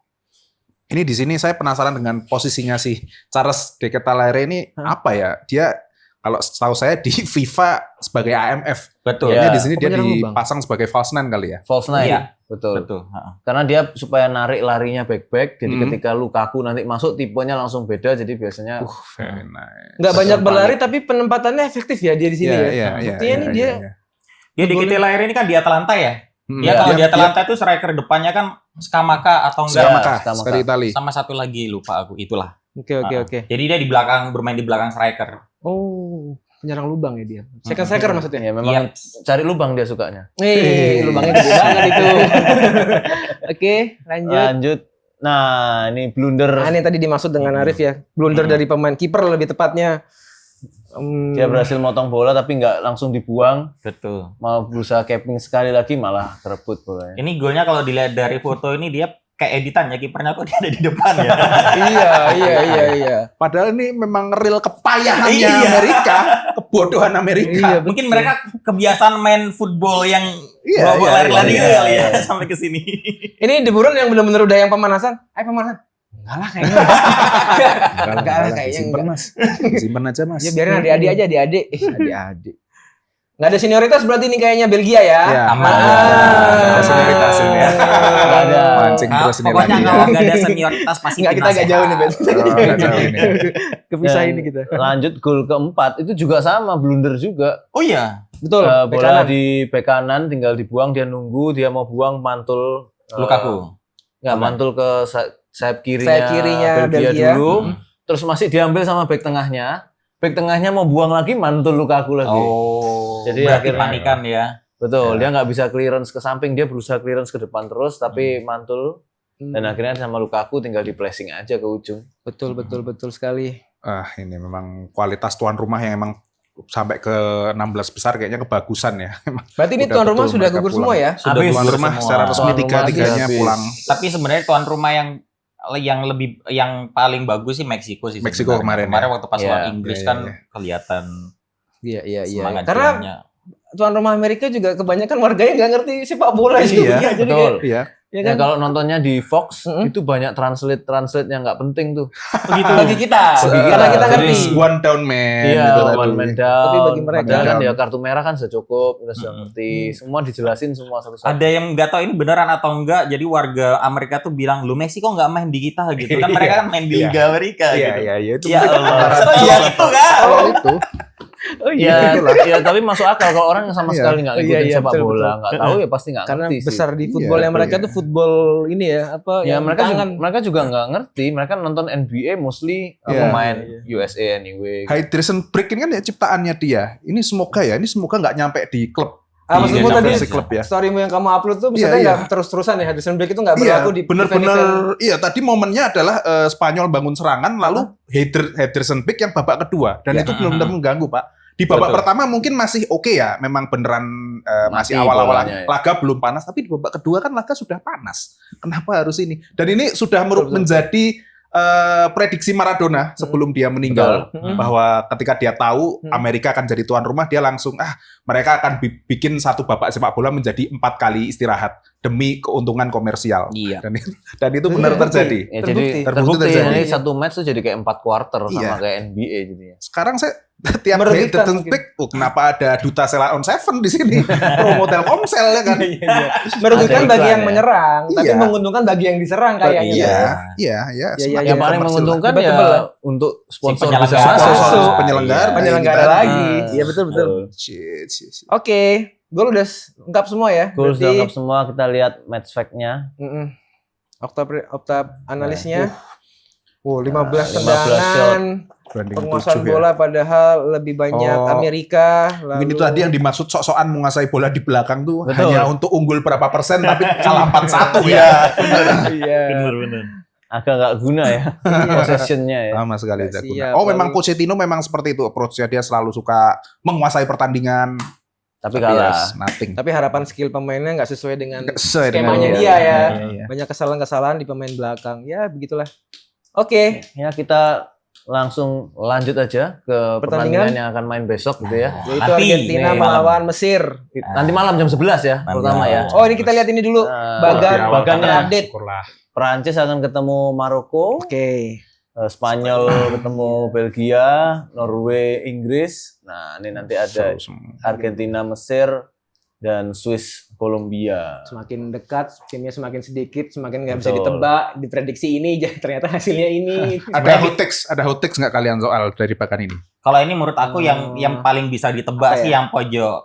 Ini di sini saya penasaran dengan posisinya si Charles de Ketelaere ini apa ya? Dia kalau setahu saya di FIFA sebagai AMF. Betul. Iya. Kayaknya di sini dia Penyerang lubang. dipasang sebagai false nine kali ya. False nine. Iya. Betul. Betul. Ha. Karena dia supaya narik larinya back jadi Hmm. ketika Lukaku nanti masuk tipenya langsung beda jadi biasanya Very nice. Nggak banyak Panik. berlari tapi penempatannya efektif ya dia di sini ya. Buktinya nih dia Dia di Ketelaere ini kan di Atalanta ya. Hmm, Dia kalau di Atalanta itu striker depannya kan Scamacca atau enggak Iya. Scamacca, Scamacca. dari Itali. sama satu lagi lupa aku itulah. Oke oke. Jadi dia di belakang bermain di belakang striker. Oh, penyerang lubang ya dia. Second maksudnya. ya memang Iya. cari lubang dia sukanya. Lubangnya gede banget itu. Oke, lanjut. Lanjut. Nah, ini blunder. Nah, ini tadi dimaksud dengan Arif ya. Blunder dari pemain kiper lebih tepatnya. Dia berhasil motong bola tapi nggak langsung dibuang, Betul. mau berusaha capping sekali lagi malah kerebut bolanya. Ini golnya kalau dilihat dari foto ini dia kayak editan ya, kipernya kok dia ada di depan ya. Iya. Padahal ini memang real kepayahannya Iya. Amerika, kebodohan Amerika. Mungkin mereka kebiasaan main football yang Iya, bawa iya, lari-lari iya, kali iya. ya sampai ke sini. Ini De Bruyne yang benar-benar udah yang pemanasan. Ayo pemanasan. Enggak lah kayaknya. Enggak lah kayaknya Simpen enggak. Mas. Simpen aja Mas. Ya biarin adik-adik aja, adik-adik. Adik-adik. Enggak ada senioritas berarti ini kayaknya Belgia ya. Iya. Aman. Ada senioritas ini ya. Nggak ada. Mancing terus ini Pokoknya lagi. kalau nggak ada senioritas pasti Enggak, kita timnas agak jauh nih, Ben. Oh, nggak jauh ini. Kepisah Dan ini kita. Lanjut gol keempat itu juga sama, blunder juga. Oh iya. Betul. bek Bola kanan. di bek kanan tinggal dibuang, dia nunggu, dia mau buang mantul Lukaku. Nggak, mantul ke sayap kirinya, Sayap kirinya Belgia. dulu. Terus masih diambil sama bek tengahnya. Bek tengahnya mau buang lagi, mantul Lukaku lagi. Oh. Jadi Berarti akhirnya- panikan ya. Betul, dia nggak bisa clearance ke samping, dia berusaha clearance ke depan terus, tapi mantul. Dan akhirnya sama Lukaku tinggal di placing aja ke ujung. Betul sekali. Ini memang kualitas tuan rumah yang emang sampai ke 16 besar kayaknya kebagusan ya. Berarti ini Udah tuan rumah betul sudah mereka gugur pulang. semua ya? Sudah Habis Tuan gugur rumah semua. secara resmi Tuan rumah tiga-tiganya habis. pulang. Tapi sebenarnya tuan rumah yang paling bagus sih Meksiko sih. Meksiko sebenarnya. kemarin Kemarin ya. waktu pas Iya, lawan Inggris iya, kan iya. kelihatan Iya. semangat Karena juangnya. tuan rumah Amerika juga kebanyakan warganya nggak ngerti sepak bola Iya, juga. Jadi betul. kayak, Iya. ya Ya kan? kalau nontonnya di Fox Mm-mm. itu banyak translate yang nggak penting tuh. Begitu. Bagi kita, Bagi karena kita. kita Jadi, ngerti. One down man. Iya, gitu tadi. one man down. Tapi bagi mereka- Padahal kan Down. ya kartu merah kan sudah cukup, kita sudah Mm-mm. ngerti. Semua dijelasin semua satu-satu. Ada yang nggak tahu ini beneran atau enggak. Jadi warga Amerika tuh bilang, lu Meksiko nggak main di kita gitu kan. Mereka kan main di Iya. Liga Amerika Iya, gitu. iya, itu. Ya Allah. Iya. Serius itu kan? Oh, itu. Oh Ya, ya, tapi masuk akal kalau orang yang sama Iya. sekali nggak ngikutin Iya, sepak betul, bola, betul. nggak tahu ya pasti nggak Karena ngerti sih. besar di Iya, football yang mereka iya. tuh football ini ya apa Ya yang mereka juga, tangan. mereka juga nggak ngerti, mereka nonton NBA mostly Iya. pemain Iya. USA anyway. Hydration break ini kan ya ciptaannya dia. Ini semoga nggak nyampe di klub. Maksudmu Iya, tadi Champions Club ya. storymu yang kamu upload tuh Iya, misalnya iya. nggak terus-terusan ya Hudson Break itu nggak berlaku di bener-bener event-event. iya tadi momennya adalah Spanyol bangun serangan lalu Henderson pick yang babak kedua dan Ya. itu benar-benar mengganggu Pak. Di babak Betul. pertama mungkin masih oke ya, memang beneran masih Mati awal-awal bolanya, ya. laga belum panas, tapi di babak kedua kan laga sudah panas. Kenapa harus ini? Dan ini sudah Betul. menjadi prediksi Maradona sebelum dia meninggal. Betul. Bahwa ketika dia tahu Hmm. Amerika akan jadi tuan rumah, dia langsung mereka akan bikin satu babak sepak bola menjadi 4 kali istirahat demi keuntungan komersial. Iya. Dan itu benar terjadi. Ya, Terbukti. jadi Terbukti terbukti terjadi. jadi satu match tuh jadi kayak 4 quarter sama Iya. kayak NBA jadinya. Sekarang saya tiap Merugikan Henderson mungkin. pick, kenapa ada duta Sela on Seven di sini? Promo Telkomsel ya kan? Merugikan Ada bagi iklan yang ya. menyerang, tapi Iya. menguntungkan bagi yang diserang kayaknya. Iya, Ya. iya. Iya, semakin iya. Yang paling komersil menguntungkan lah. ya Tebel-tebel lah. untuk sponsor penyelenggara. bisa masuk. Sponsor, Iya. penyelenggara. Penyelenggara ini tadi. lagi. Iya betul. Shit, shit, shit. Oke, gol udah lengkap semua ya. Gol sudah Berarti- lengkap semua, kita lihat match fact-nya. Mm-mm. Oktab analisnya. Nah, 15 15 tendangan, Banding penguasaan 7 ya. bola padahal lebih banyak Oh. Amerika. Mungkin itu tadi yang dimaksud sok-sokan menguasai bola di belakang tuh Betul. hanya untuk unggul berapa persen tapi kalah 4-1 ya. Iya. Bener-bener. Agak nggak guna ya possession-nya ya. Sama sekali tidak Siap, guna. Oh, memang lalu- Pochettino memang seperti itu approach-nya, dia selalu suka menguasai pertandingan. Tapi Tapi kalah. yes, nothing. Tapi harapan skill pemainnya nggak sesuai dengan Sesuai skemanya dengan- dia ya. Iya. Banyak kesalahan-kesalahan di pemain belakang. Ya begitulah. Oke. Ya kita langsung lanjut aja ke Pertandingan? pertandingan yang akan main besok gitu ya. Yaitu Nanti, Argentina nih, melawan Mesir. Nanti malam jam 11 ya Nanti pertama malam. ya. Oh ini kita lihat ini dulu. Nah, Bagan, di awal bagannya. update. Syukurlah. Prancis akan ketemu Maroko, Oke. Spanyol ketemu Belgia, Norway, Inggris. Nah, ini nanti ada Seru semua. Argentina, Mesir, dan Swiss, Kolombia. Semakin dekat, timnya semakin sedikit, semakin nggak bisa Betul. ditebak. Diprediksi ini, ternyata hasilnya ini. Ada hot takes nggak kalian soal dari bakan ini? Kalau ini menurut aku yang paling bisa ditebak Apa sih ya? yang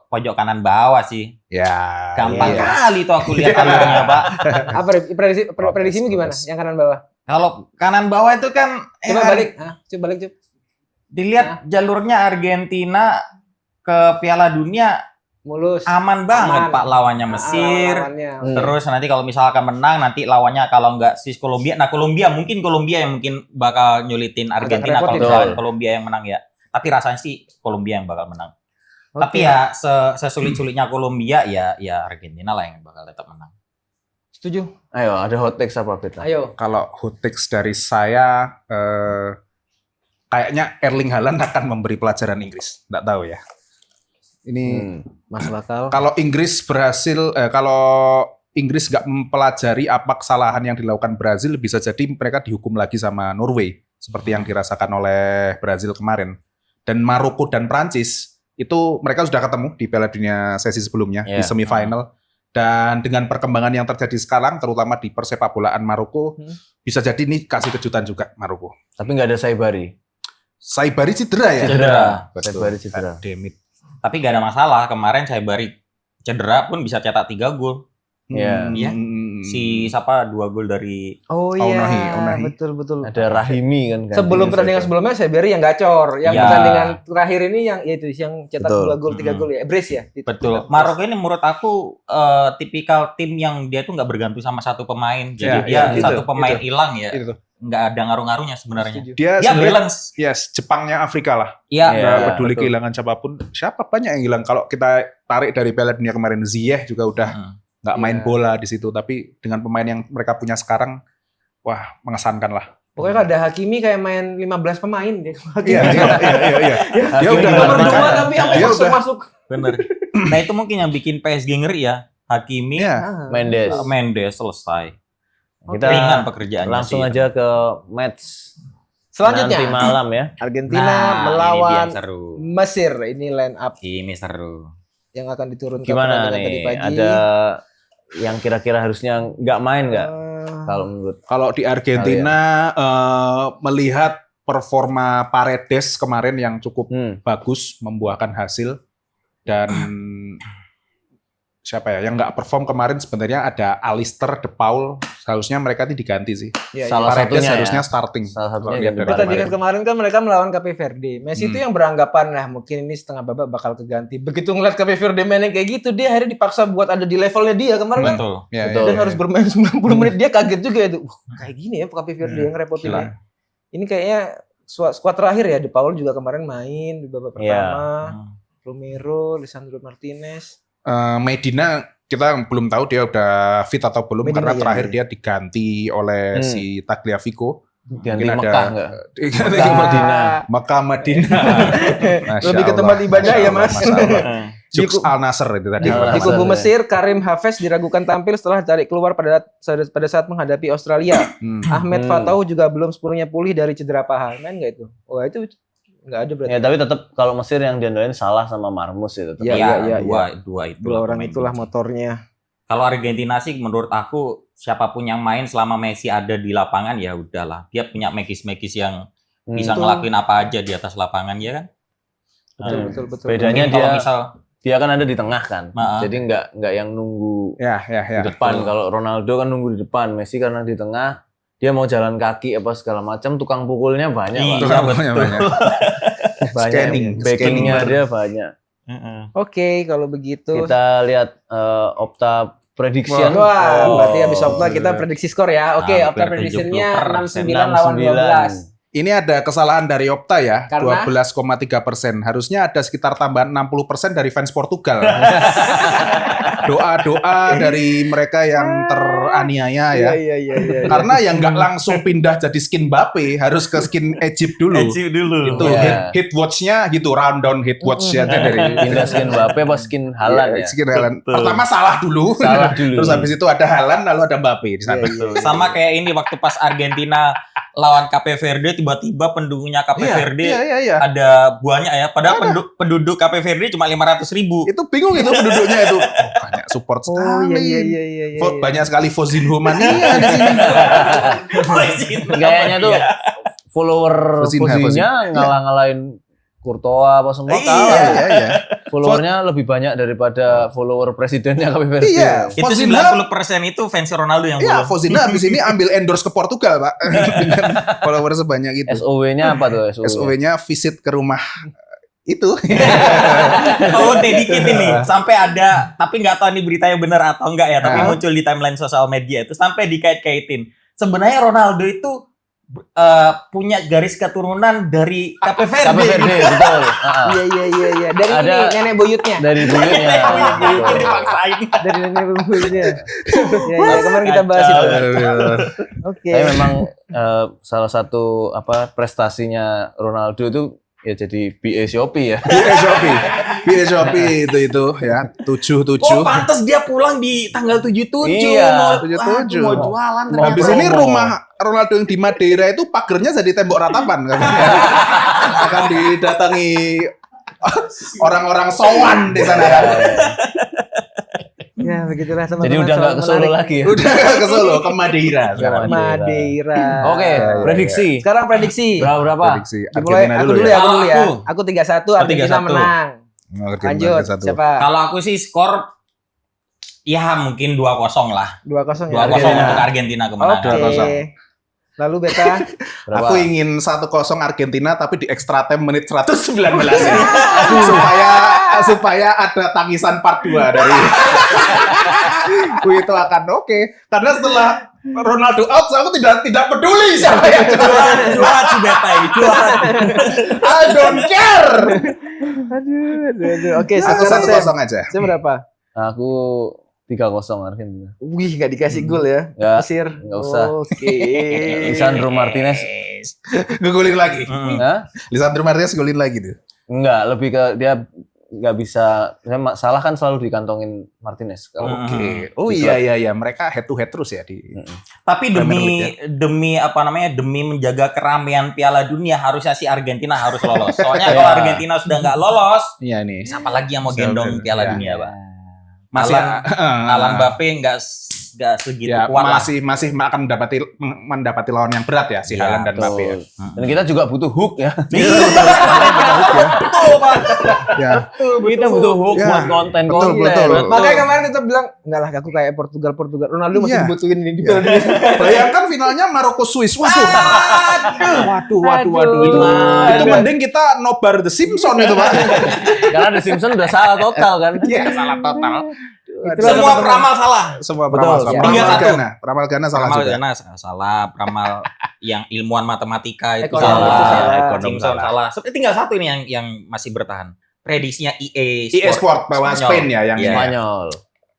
pojok kanan bawah sih. Ya. Gampang iya. kali tuh aku lihat alurnya, Pak. Apa prediksimu gimana? Yang kanan bawah. Kalau kanan bawah itu kan Coba balik. Coba balik, coba. dilihat jalurnya Argentina ke Piala Dunia Mulus. aman banget, Aman. Pak, lawannya Mesir. Lawannya. Terus nanti kalau misalkan menang nanti lawannya kalau nggak Swiss Kolombia. Nah, Kolombia yang mungkin bakal nyulitin Argentina repot kalau itu. misalkan Kolombia yang menang ya. Tapi rasanya sih Kolombia yang bakal menang. Oke. Tapi ya sesulit-sulitnya Kolombia ya Argentina lah yang bakal tetap menang. Setuju. Ayo, ada hot takes apa Peta? Ayo. Kalau hot takes dari saya, kayaknya Erling Haaland akan memberi pelajaran Inggris. Nggak tahu ya. Ini Mas bakal. kalau Inggris berhasil, kalau Inggris nggak mempelajari apa kesalahan yang dilakukan Brazil, bisa jadi mereka dihukum lagi sama Norway, seperti yang dirasakan oleh Brazil kemarin. Dan Maroko dan Prancis itu mereka sudah ketemu di Piala Dunia sesi sebelumnya di semifinal. Dan dengan perkembangan yang terjadi sekarang, terutama di persepakbolaan Maroko, bisa jadi ini kasih kejutan juga Maroko. Tapi nggak ada Saibari. Saibari cedera ya? Cedera. Betul. Saibari cedera. Demit. Tapi gak ada masalah, kemarin Saibari cedera pun bisa cetak 3 gol. Iya. Iya. Si siapa 2 gol dari Oh iya, Aunahi. betul. Ada Rahimi kan. Sebelum pertandingan sebelumnya Saibari yang gacor, yang Ya. pertandingan terakhir ini yang itu yang cetak Betul. 2 gol 3 gol ya. Brace ya. Betul. Maroko ini menurut aku tipikal tim yang dia tuh nggak bergantung sama satu pemain. Jadi Ya, dia itu, satu pemain hilang ya. Itu. Nggak ada ngaruh-ngaruhnya sebenarnya. Setuju. Dia Dia sebenarnya balance. Jepangnya Afrika lah. Iya. Iya. Nggak peduli betul. kehilangan siapapun. Siapa banyak yang hilang. Kalau kita tarik dari Piala Dunia kemarin, Ziyech juga udah nggak main Iya. bola di situ. Tapi dengan pemain yang mereka punya sekarang, wah mengesankan lah. Pokoknya ada Hakimi kayak main 15 pemain dia. Iya. Dia udah Hakimi nggak Nomor 2 main. tapi yang Dia masuk udah- masuk. Bener. Nah itu mungkin yang bikin PSG ngeri ya. Hakimi, Iya. Mendes. Mendes selesai. Kita Ringan pekerjaannya langsung sih. aja ke match Selanjutnya nanti malam ya. Argentina Nah, ini dia melawan yang seru. Mesir. Ini line up Ini seru. yang akan diturunkan Gimana pertandingan tadi nih? pagi. Ada yang kira-kira harusnya nggak main nggak? Eh, Kalau menurut Kalau di Argentina melihat performa Paredes kemarin yang cukup bagus, membuahkan hasil, dan siapa ya yang nggak perform kemarin sebenarnya ada Alistair De Paul, seharusnya mereka ini diganti sih. iya, Salah Paredes satunya harusnya ya. starting. Salah satunya Kalau lihat ganti dari pertandingan kemarin kan mereka melawan Cape Verde. Messi itu yang beranggapan lah mungkin ini setengah babak bakal keganti. Begitu ngeliat Cape Verde mainnya kayak gitu, dia akhirnya dipaksa buat ada di levelnya dia kemarin kan. Betul. Ya, Betul. Dan harus bermain 90 menit, dia kaget juga itu. Kayak gini ya Cape Verde yang repotin Gila. ya. Ini kayaknya skuad terakhir ya. De Paul juga kemarin main di babak Iya. pertama. Romero, Lisandro Martinez. Medina kita belum tahu dia udah fit atau belum, Medina, karena iya, terakhir iya. dia diganti oleh si Tagliafico. ganti Mungkin Mekah nggak? diganti Mekah, Madinah. Mekah Madinah. Masya Lebih ke Allah, tempat ibadah Masya ya, Allah, Mas. Masya Allah. Di Jux Al Nasr itu tadi. Di kubu Mesir, Karim Hafez diragukan tampil setelah tarik keluar pada saat menghadapi Australia. Ahmed Fatau juga belum sepenuhnya pulih dari cedera paha. Main nggak itu? Wah itu nggak ada berarti. Ya tapi tetap kalau Mesir yang diandalkan salah sama Marmus itu. Iya, Iya, iya, dua itu. Dua orang itulah motornya. Kalau Argentina sih menurut aku siapapun yang main selama Messi ada di lapangan ya udahlah. Dia punya magis-magis yang bisa Betul. ngelakuin apa aja di atas lapangan ya kan. Betul. Bedanya Mungkin kalau dia misal dia kan ada di tengah kan. Maaf. Jadi nggak yang nunggu Ya. di depan. Kalau Ronaldo kan nunggu di depan, Messi karena di tengah, dia mau jalan kaki apa segala macam, tukang pukulnya banyak, Iya, Pak. Tukang pukulnya banyak. Banyak. Scanning, Backingnya scanning. dia banyak. Oke, kalau begitu. Kita lihat Opta prediction. Wah, Oh. berarti habis Opta kita prediksi skor ya. Oke, Hampir Opta prediksinya 70%. 69 lawan 12. Ini ada kesalahan dari Opta ya, Karena? 12,3%. Harusnya ada sekitar tambahan 60% dari fans Portugal. Doa-doa dari mereka yang teraniaya ya. Iya. Karena yang nggak langsung pindah jadi skin Mbappe, harus ke skin Egypt dulu. dulu. Itu Iya. hit watch-nya gitu, rundown hit watch-nya dari Pindah skin Mbappe apa skin Haaland ya? Skin Haaland. Pertama salah dulu. Salah dulu. Terus habis itu ada Haaland, lalu ada Mbappe di sana. Sama kayak ini waktu pas Argentina lawan Cape Verde tiba-tiba penduduknya Cape Verde Iya. ada banyak ya. Padahal penduduk Cape Verde cuma 500.000. Itu bingung itu penduduknya itu. Banyak support Oh sekali. iya. Banyak sekali Fozinho mania di sini. Kayaknya tuh follower Fozinha. Fozinha ngalah-ngalahin Courtois apa semua kalah. Iya. Followernya lebih banyak daripada follower presidennya Cape Verde. Iya. Itu Fozinha 90% itu fans Ronaldo yang Iya, follow. Fozinha habis ini ambil endorse ke Portugal, Pak. Dengan follower sebanyak itu. SOW-nya apa tuh? SOW-nya visit ke rumah itu. Oh, dedicate ini sampai ada, tapi nggak tahu ini beritanya benar atau enggak ya, tapi muncul di timeline sosial media itu sampai dikait-kaitin. Sebenarnya Ronaldo itu punya garis keturunan dari Cape Cape Verde. Verde, betul. Heeh. Iya. Dari Ada- ini nenek buyutnya. Dari buyutnya. Ini dipaksain. Dari nenek buyutnya. Iya, kemarin kita bahas itu. Oke. Tapi memang salah satu prestasinya Ronaldo itu ya jadi BA Shopee ya. BA Shopee itu ya 77. Oh, pantas dia pulang di tanggal 77. Iya, 77. Mau jualan Mau Habis ternyata. ini promo. rumah Ronaldo yang di Madeira itu pagernya jadi tembok ratapan katanya. Akan didatangi orang-orang sowan di sana kan. Ya, begitulah teman-teman. Jadi udah nggak ke Solo menarik. lagi ya. Udah ke Solo, ke Madeira sekarang. Madeira. Oke, prediksi. Sekarang prediksi. Berapa? Prediksi Dimulai Argentina aku dulu dulu ya. ya, aku dulu ya. Aku. Aku 3-1 Argentina 3-1. menang. Argentina Lanjut. 3-1. Siapa? Kalau aku sih skor ya mungkin 2-0 lah. 2-0 ya. 2-0 Argentina. untuk Argentina kemenangan. Oke. 2-0. Lalu Beta Berapa? Aku ingin 1-0 Argentina tapi di extra time menit 119 ya. supaya ada tangisan part 2 dari itu akan oke. Karena setelah Ronaldo out aku tidak peduli siapa yang Juara si Beta ini, juara. I don't care. Aduh. Oke, Aku sekarang 1-0 aja. saya berapa? Aku 3-0 Argentina. Wih, nggak dikasih gol ya. Nggak, Mesir. nggak usah. Oke. Lisandro Martinez. Ngegolin lagi. Hah? Lisandro Martinez golin lagi tuh. Enggak, lebih ke dia nggak bisa. Salah kan selalu dikantongin Martinez. Kalau Oke. Oh Gitu iya, mereka head to head terus ya di Tapi Premier demi demi menjaga keramaian Piala Dunia harusnya si Argentina harus lolos. Soalnya Iya. kalau Argentina sudah nggak lolos, Iya nih. siapa lagi yang mau gendong Piala Ya. Dunia, Pak? Masih Alan Mbappe nggak segitu ya, kuat lah. masih akan mendapati lawan yang berat ya si Ya, Haaland dan Mbappe ya. Dan kita juga butuh hook ya. Betul, Pak. Ya. Kita butuh hook Ya, buat konten. betul. Makanya kemarin kita bilang, enggak lah, aku kayak Portugal. Ronaldo masih Iya. dibutuhin ini di Piala Dunia. Bayangkan finalnya Maroko Swiss. Waduh. Waduh. Itu Aduh. mending kita nobar The Simpson itu, Pak. Karena The Simpsons udah salah total kan. Iya, salah total. Itulah Semua teman-teman. peramal salah. Semua Betul. peramal salah. Ya. Peramal Ghana salah Peramal juga. Ghana salah, peramal yang ilmuwan matematika itu Ekonom salah, itu salah. Ekonom Simpson salah. salah. Seperti tinggal satu ini yang masih bertahan. Prediksinya EA EA Sport bahwa Spanyol. Spain ya yang Iya. Spanyol.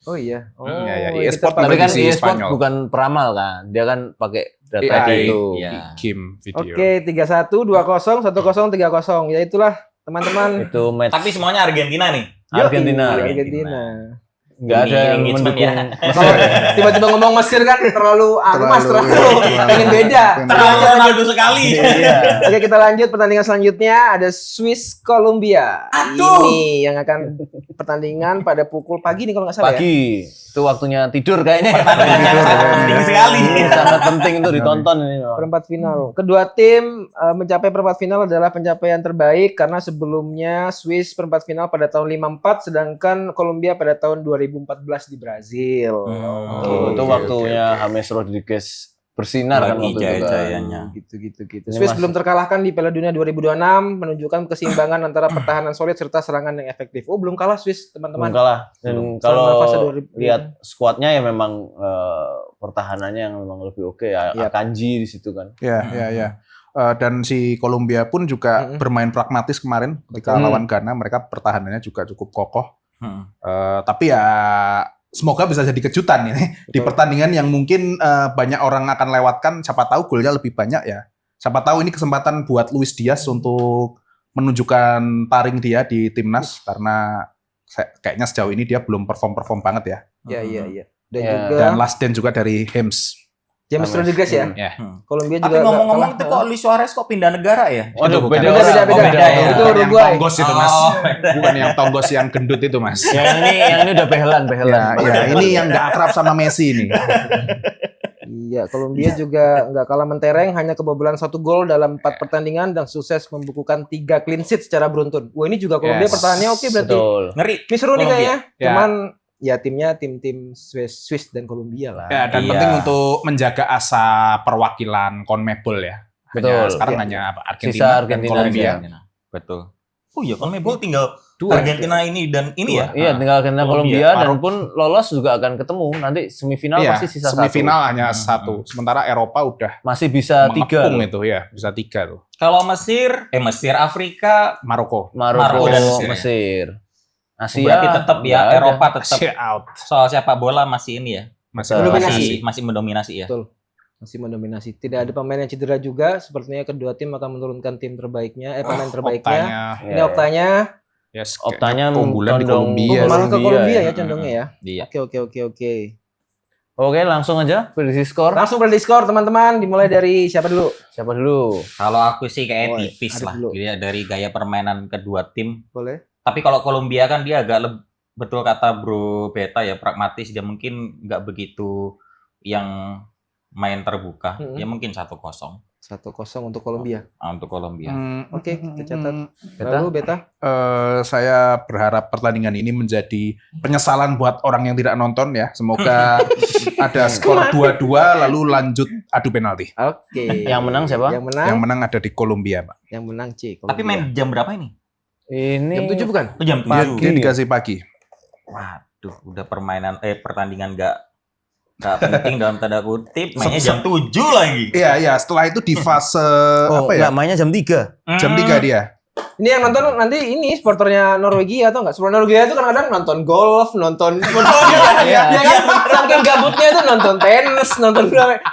Oh iya. Oh, Ya, ya, kita e-sport pakai- Tapi kan Prediksi EA Sport Spanyol. bukan peramal kan. Dia kan pakai data AI. itu. Iya. game video. Oke, 3-1, 2-0, 1-0, 3-0. Ya itulah teman-teman. Itu match Tapi semuanya Argentina nih. Argentina. Argentina. Nggak ada yang Engagement mendukung. ya. Tiba-tiba ngomong Mesir kan terlalu mas terlalu Terlalu- pengen beda. Terlalu Ronaldo sekali. Iya. Oke, kita lanjut pertandingan selanjutnya, ada Swiss Colombia. Aduh. Ini yang akan pertandingan pada pukul pagi nih kalau nggak salah ya. Pagi. Itu waktunya tidur kayaknya. Pertandingan yang sangat penting sekali. Sangat penting untuk ditonton ini. Perempat final. Kedua tim mencapai perempat final adalah pencapaian terbaik karena sebelumnya Swiss perempat final pada tahun 54 sedangkan Kolombia pada tahun 2014 di Brazil. Oh, itu waktunya James Rodriguez bersinar kan Lagi waktu itu kan. jaya-jayanya. Gitu. Ini Swiss masih- belum terkalahkan di Piala Dunia 2026 menunjukkan keseimbangan antara pertahanan solid serta serangan yang efektif. Oh, belum kalah Swiss, Belum teman-teman. kalah. Dan Selama fase kalau 2000. lihat skuadnya ya memang pertahanannya yang memang lebih oke ya. Iya. Akanji di situ kan. Ya. Dan si Kolombia pun juga bermain pragmatis kemarin ketika Betul. lawan Ghana, mereka pertahanannya juga cukup kokoh. Hmm. Tapi ya semoga bisa jadi kejutan ini di pertandingan yang mungkin banyak orang akan lewatkan. Siapa tahu golnya lebih banyak ya. Siapa tahu ini kesempatan buat Luis Diaz untuk menunjukkan taring dia di timnas karena kayaknya sejauh ini dia belum perform banget ya. Iya. Dan Ya. juga Dan last stand juga dari Hems. James Rodriguez ya. Ya. Kolombia Tapi juga ngomong-ngomong nggak itu kalah. kok Luis Suarez kok pindah negara ya? Waduh, bukan. beda Beda, orang. beda. Oh, beda ya. Itu Bukan yang Uruguay. tonggos itu mas. Oh, Bukan yang tonggos yang gendut itu mas. Yang ini udah behelan. Ya, ini yang nggak akrab sama Messi ini. Iya, Kolombia juga nggak kalah mentereng, hanya kebobolan 1 gol dalam 4 pertandingan dan sukses membukukan 3 clean sheet secara beruntun. Wah, ini juga Kolombia Yes. pertahanannya oke berarti. Betul. ngeri. Ini seru nih Kolombia. kayaknya. Ya. Cuman ya timnya tim Swiss dan Kolombia lah. Ya, dan Iya. penting untuk menjaga asa perwakilan CONMEBOL ya. Betul. Sekarang Iya. hanya apa, Sisa Argentina, dan Argentina Kolombia. aja. Betul. Oh iya, CONMEBOL tinggal Argentina ini dan ini ya. Iya, tinggal Argentina Kolombia. Kolombia dan pun lolos juga akan ketemu. Nanti semifinal Iya, pasti sisa semifinal satu. hanya satu. Sementara Eropa udah Masih bisa 3. mengepung itu ya, bisa 3 tuh. Kalau Mesir, Afrika, Maroko. Maroko dan Mesir. Asia berarti tetap ya nggak ada. Eropa tetap Asia out. soal sepak bola masih ini ya. Masih Mendominasi. Masih mendominasi ya. Betul. Masih mendominasi. Tidak ada pemain yang cedera juga. Sepertinya kedua tim akan menurunkan tim terbaiknya, pemain terbaiknya. Oktanya, Ini Oktanya yes, Optanya keunggulan di condong- Kolombia. Iya, malah ke Kolombia Kolombia ya. ya condongnya ya. Iya. Oke. Oke, langsung aja prediksi skor. Langsung prediksi skor teman-teman. Dimulai dari siapa dulu? Siapa dulu? Kalau aku sih kayak Oh, tipis Arif lah. dulu. Jadi dari gaya permainan kedua tim. Boleh. Tapi kalau Kolombia kan dia agak betul kata Bro Beta ya, pragmatis. Dia mungkin nggak begitu yang main terbuka. Mm-mm. Ya mungkin 1-0 1-0 untuk Kolombia. untuk Kolombia. Oke, kita catat. Beta? Lalu Beta. Saya berharap pertandingan ini menjadi penyesalan buat orang yang tidak nonton ya. Semoga ada skor 2-2 lalu lanjut adu penalti. Oke. Yang menang siapa? Yang menang. Yang menang ada di Kolombia, Pak. Yang menang C. Tapi main jam berapa ini? Ini jam 7 bukan? Oh, jam 7. Pagi dikasih pagi. Waduh, udah pertandingan nggak penting dalam tanda kutip, mainnya jam 7 lagi. Iya, setelah itu di fase Oh, apa ya? nggak, mainnya jam 3. Jam 3 dia. Ini yang nonton nanti ini supporternya Norwegia atau enggak? Supporter Norwegia itu kadang-kadang nonton golf, nonton Iya. ya kan? Saking gabutnya itu nonton tenis, nonton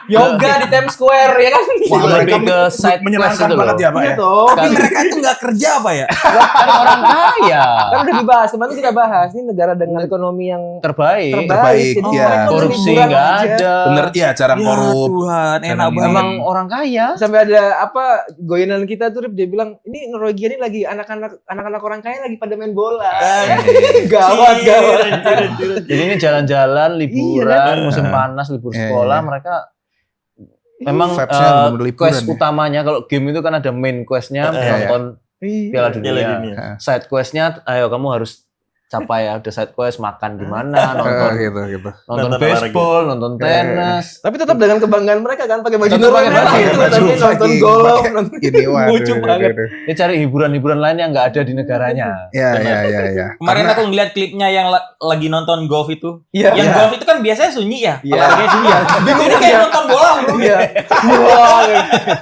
yoga di Times Square ya kan? Wah, Lebih mereka ke side menyenangkan quest itu banget loh. ya, Pak ya. Gitu. Tapi mereka itu nggak kerja apa ya? Kan orang kaya. Kan udah dibahas, teman kita bahas ini negara dengan ekonomi yang Terbaik. Terbaik, jadi ya. mereka Korupsi liburan nggak aja. ada. Bener ya, jarang korup. Tuhan, enak Dan banget. Emang orang kaya. Sampai ada apa goyenan kita tuh Rip, dia bilang ini Norwegia ini lagi anak-anak orang kaya lagi pada main bola. Gawat. Jadi ini jalan-jalan, liburan, Iya, musim kan? panas, libur Iya, sekolah, iya. mereka memang Vibes-nya bener-bener liburan quest ya. utamanya kalau game itu kan ada main questnya nonton Piala Dunia. Piala Dunia. Side questnya, ayo kamu harus capai ada side quest, makan di mana, nonton Gitu. nonton Nonton baseball, nonton tenis. Tapi tetap dengan kebanggaan mereka kan pakai baju Tetap pakai Norwegia, baju, tapi nonton Viking, golf, pakai nonton Ini waduh. Lucu banget. Dia cari hiburan-hiburan lain yang nggak ada di negaranya. Ya. Kemarin aku ngeliat klipnya yang lagi nonton golf itu. Iya. Yang Iya. golf itu kan biasanya sunyi ya. Iya. Olahraganya sunyi ya. Ini kayak nonton bola bro. Iya.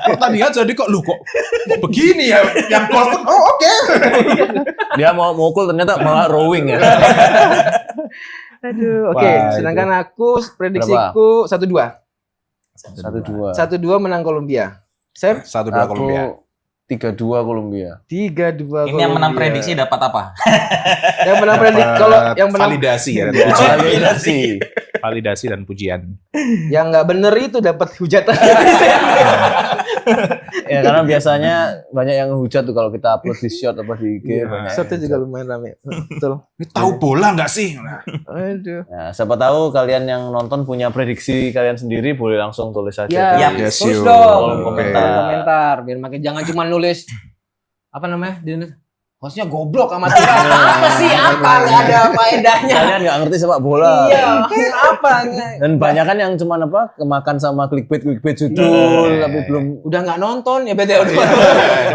Pertandingan jadi kok kok begini ya? Yang golf pun oke. Dia mau mukul ternyata malah rowing ya. Aduh, oke. Wah, Sedangkan aku prediksiku 1-2. 1-2. 1-2 menang Kolombia. Sam 1-2 Kolombia. 3-2 Kolombia. 3-2 Ini yang menang prediksi dapat apa? Yang menang prediksi kalau yang menang validasi ya. Validasi. Validasi dan pujian. yang nggak bener itu dapat hujatan. Ya karena biasanya banyak yang hujat tuh kalau kita upload di short apa di IG banyak. Shotnya yang juga hujat. lumayan rame. Betul. Ini tahu bola nggak sih? Nah, Aduh. Nah, siapa tahu kalian yang nonton punya prediksi kalian sendiri boleh langsung tulis aja. Ya, di yes, terus you. dong. kolom komentar. Kolom komentar biar makin jangan cuma nulis apa namanya? Hostnya goblok sama Tira. Apa sih? Apa? Nggak ada faedahnya. Kalian nggak ngerti sepak bola. Iya, apa? Dan banyak kan yang cuma apa kemakan sama clickbait judul Iya. tapi belum Udah nggak nonton ya bete udah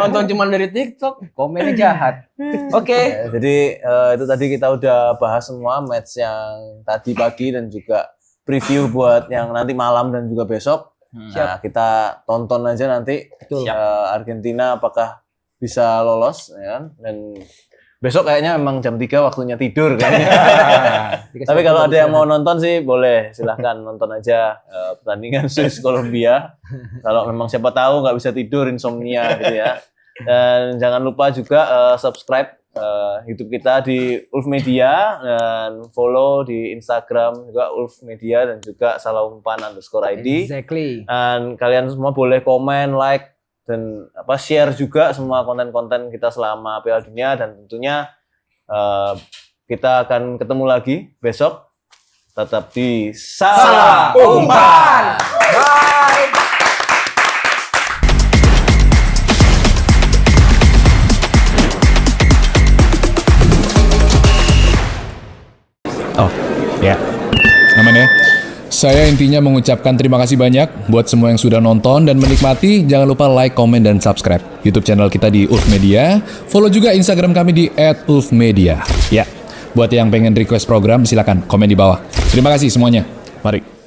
nonton cuma dari TikTok, komennya jahat. Oke. Ya, jadi itu tadi kita udah bahas semua match yang tadi pagi dan juga preview buat yang nanti malam dan juga besok. Nah, kita tonton aja nanti Betul. Argentina apakah bisa lolos ya kan? Dan besok kayaknya memang jam 3 waktunya tidur kayaknya. Tapi kalau ada yang mau nonton sih boleh silahkan nonton aja pertandingan Swiss Kolombia. Kalau memang siapa tahu nggak bisa tidur insomnia gitu ya. Dan jangan lupa juga subscribe YouTube kita di Ulf Media dan follow di Instagram juga Ulf Media dan juga @salaumpan_id. Exactly. Dan kalian semua boleh komen, like dan share juga semua konten-konten kita selama Piala Dunia dan tentunya kita akan ketemu lagi besok tetap di Salah Umpan. Bye. ya. Namanya Saya intinya mengucapkan terima kasih banyak buat semua yang sudah nonton dan menikmati. Jangan lupa like, komen, dan subscribe YouTube channel kita di Ulf Media. Follow juga Instagram kami di @ulfmedia. Ya, buat yang pengen request program silakan komen di bawah. Terima kasih semuanya. Mari.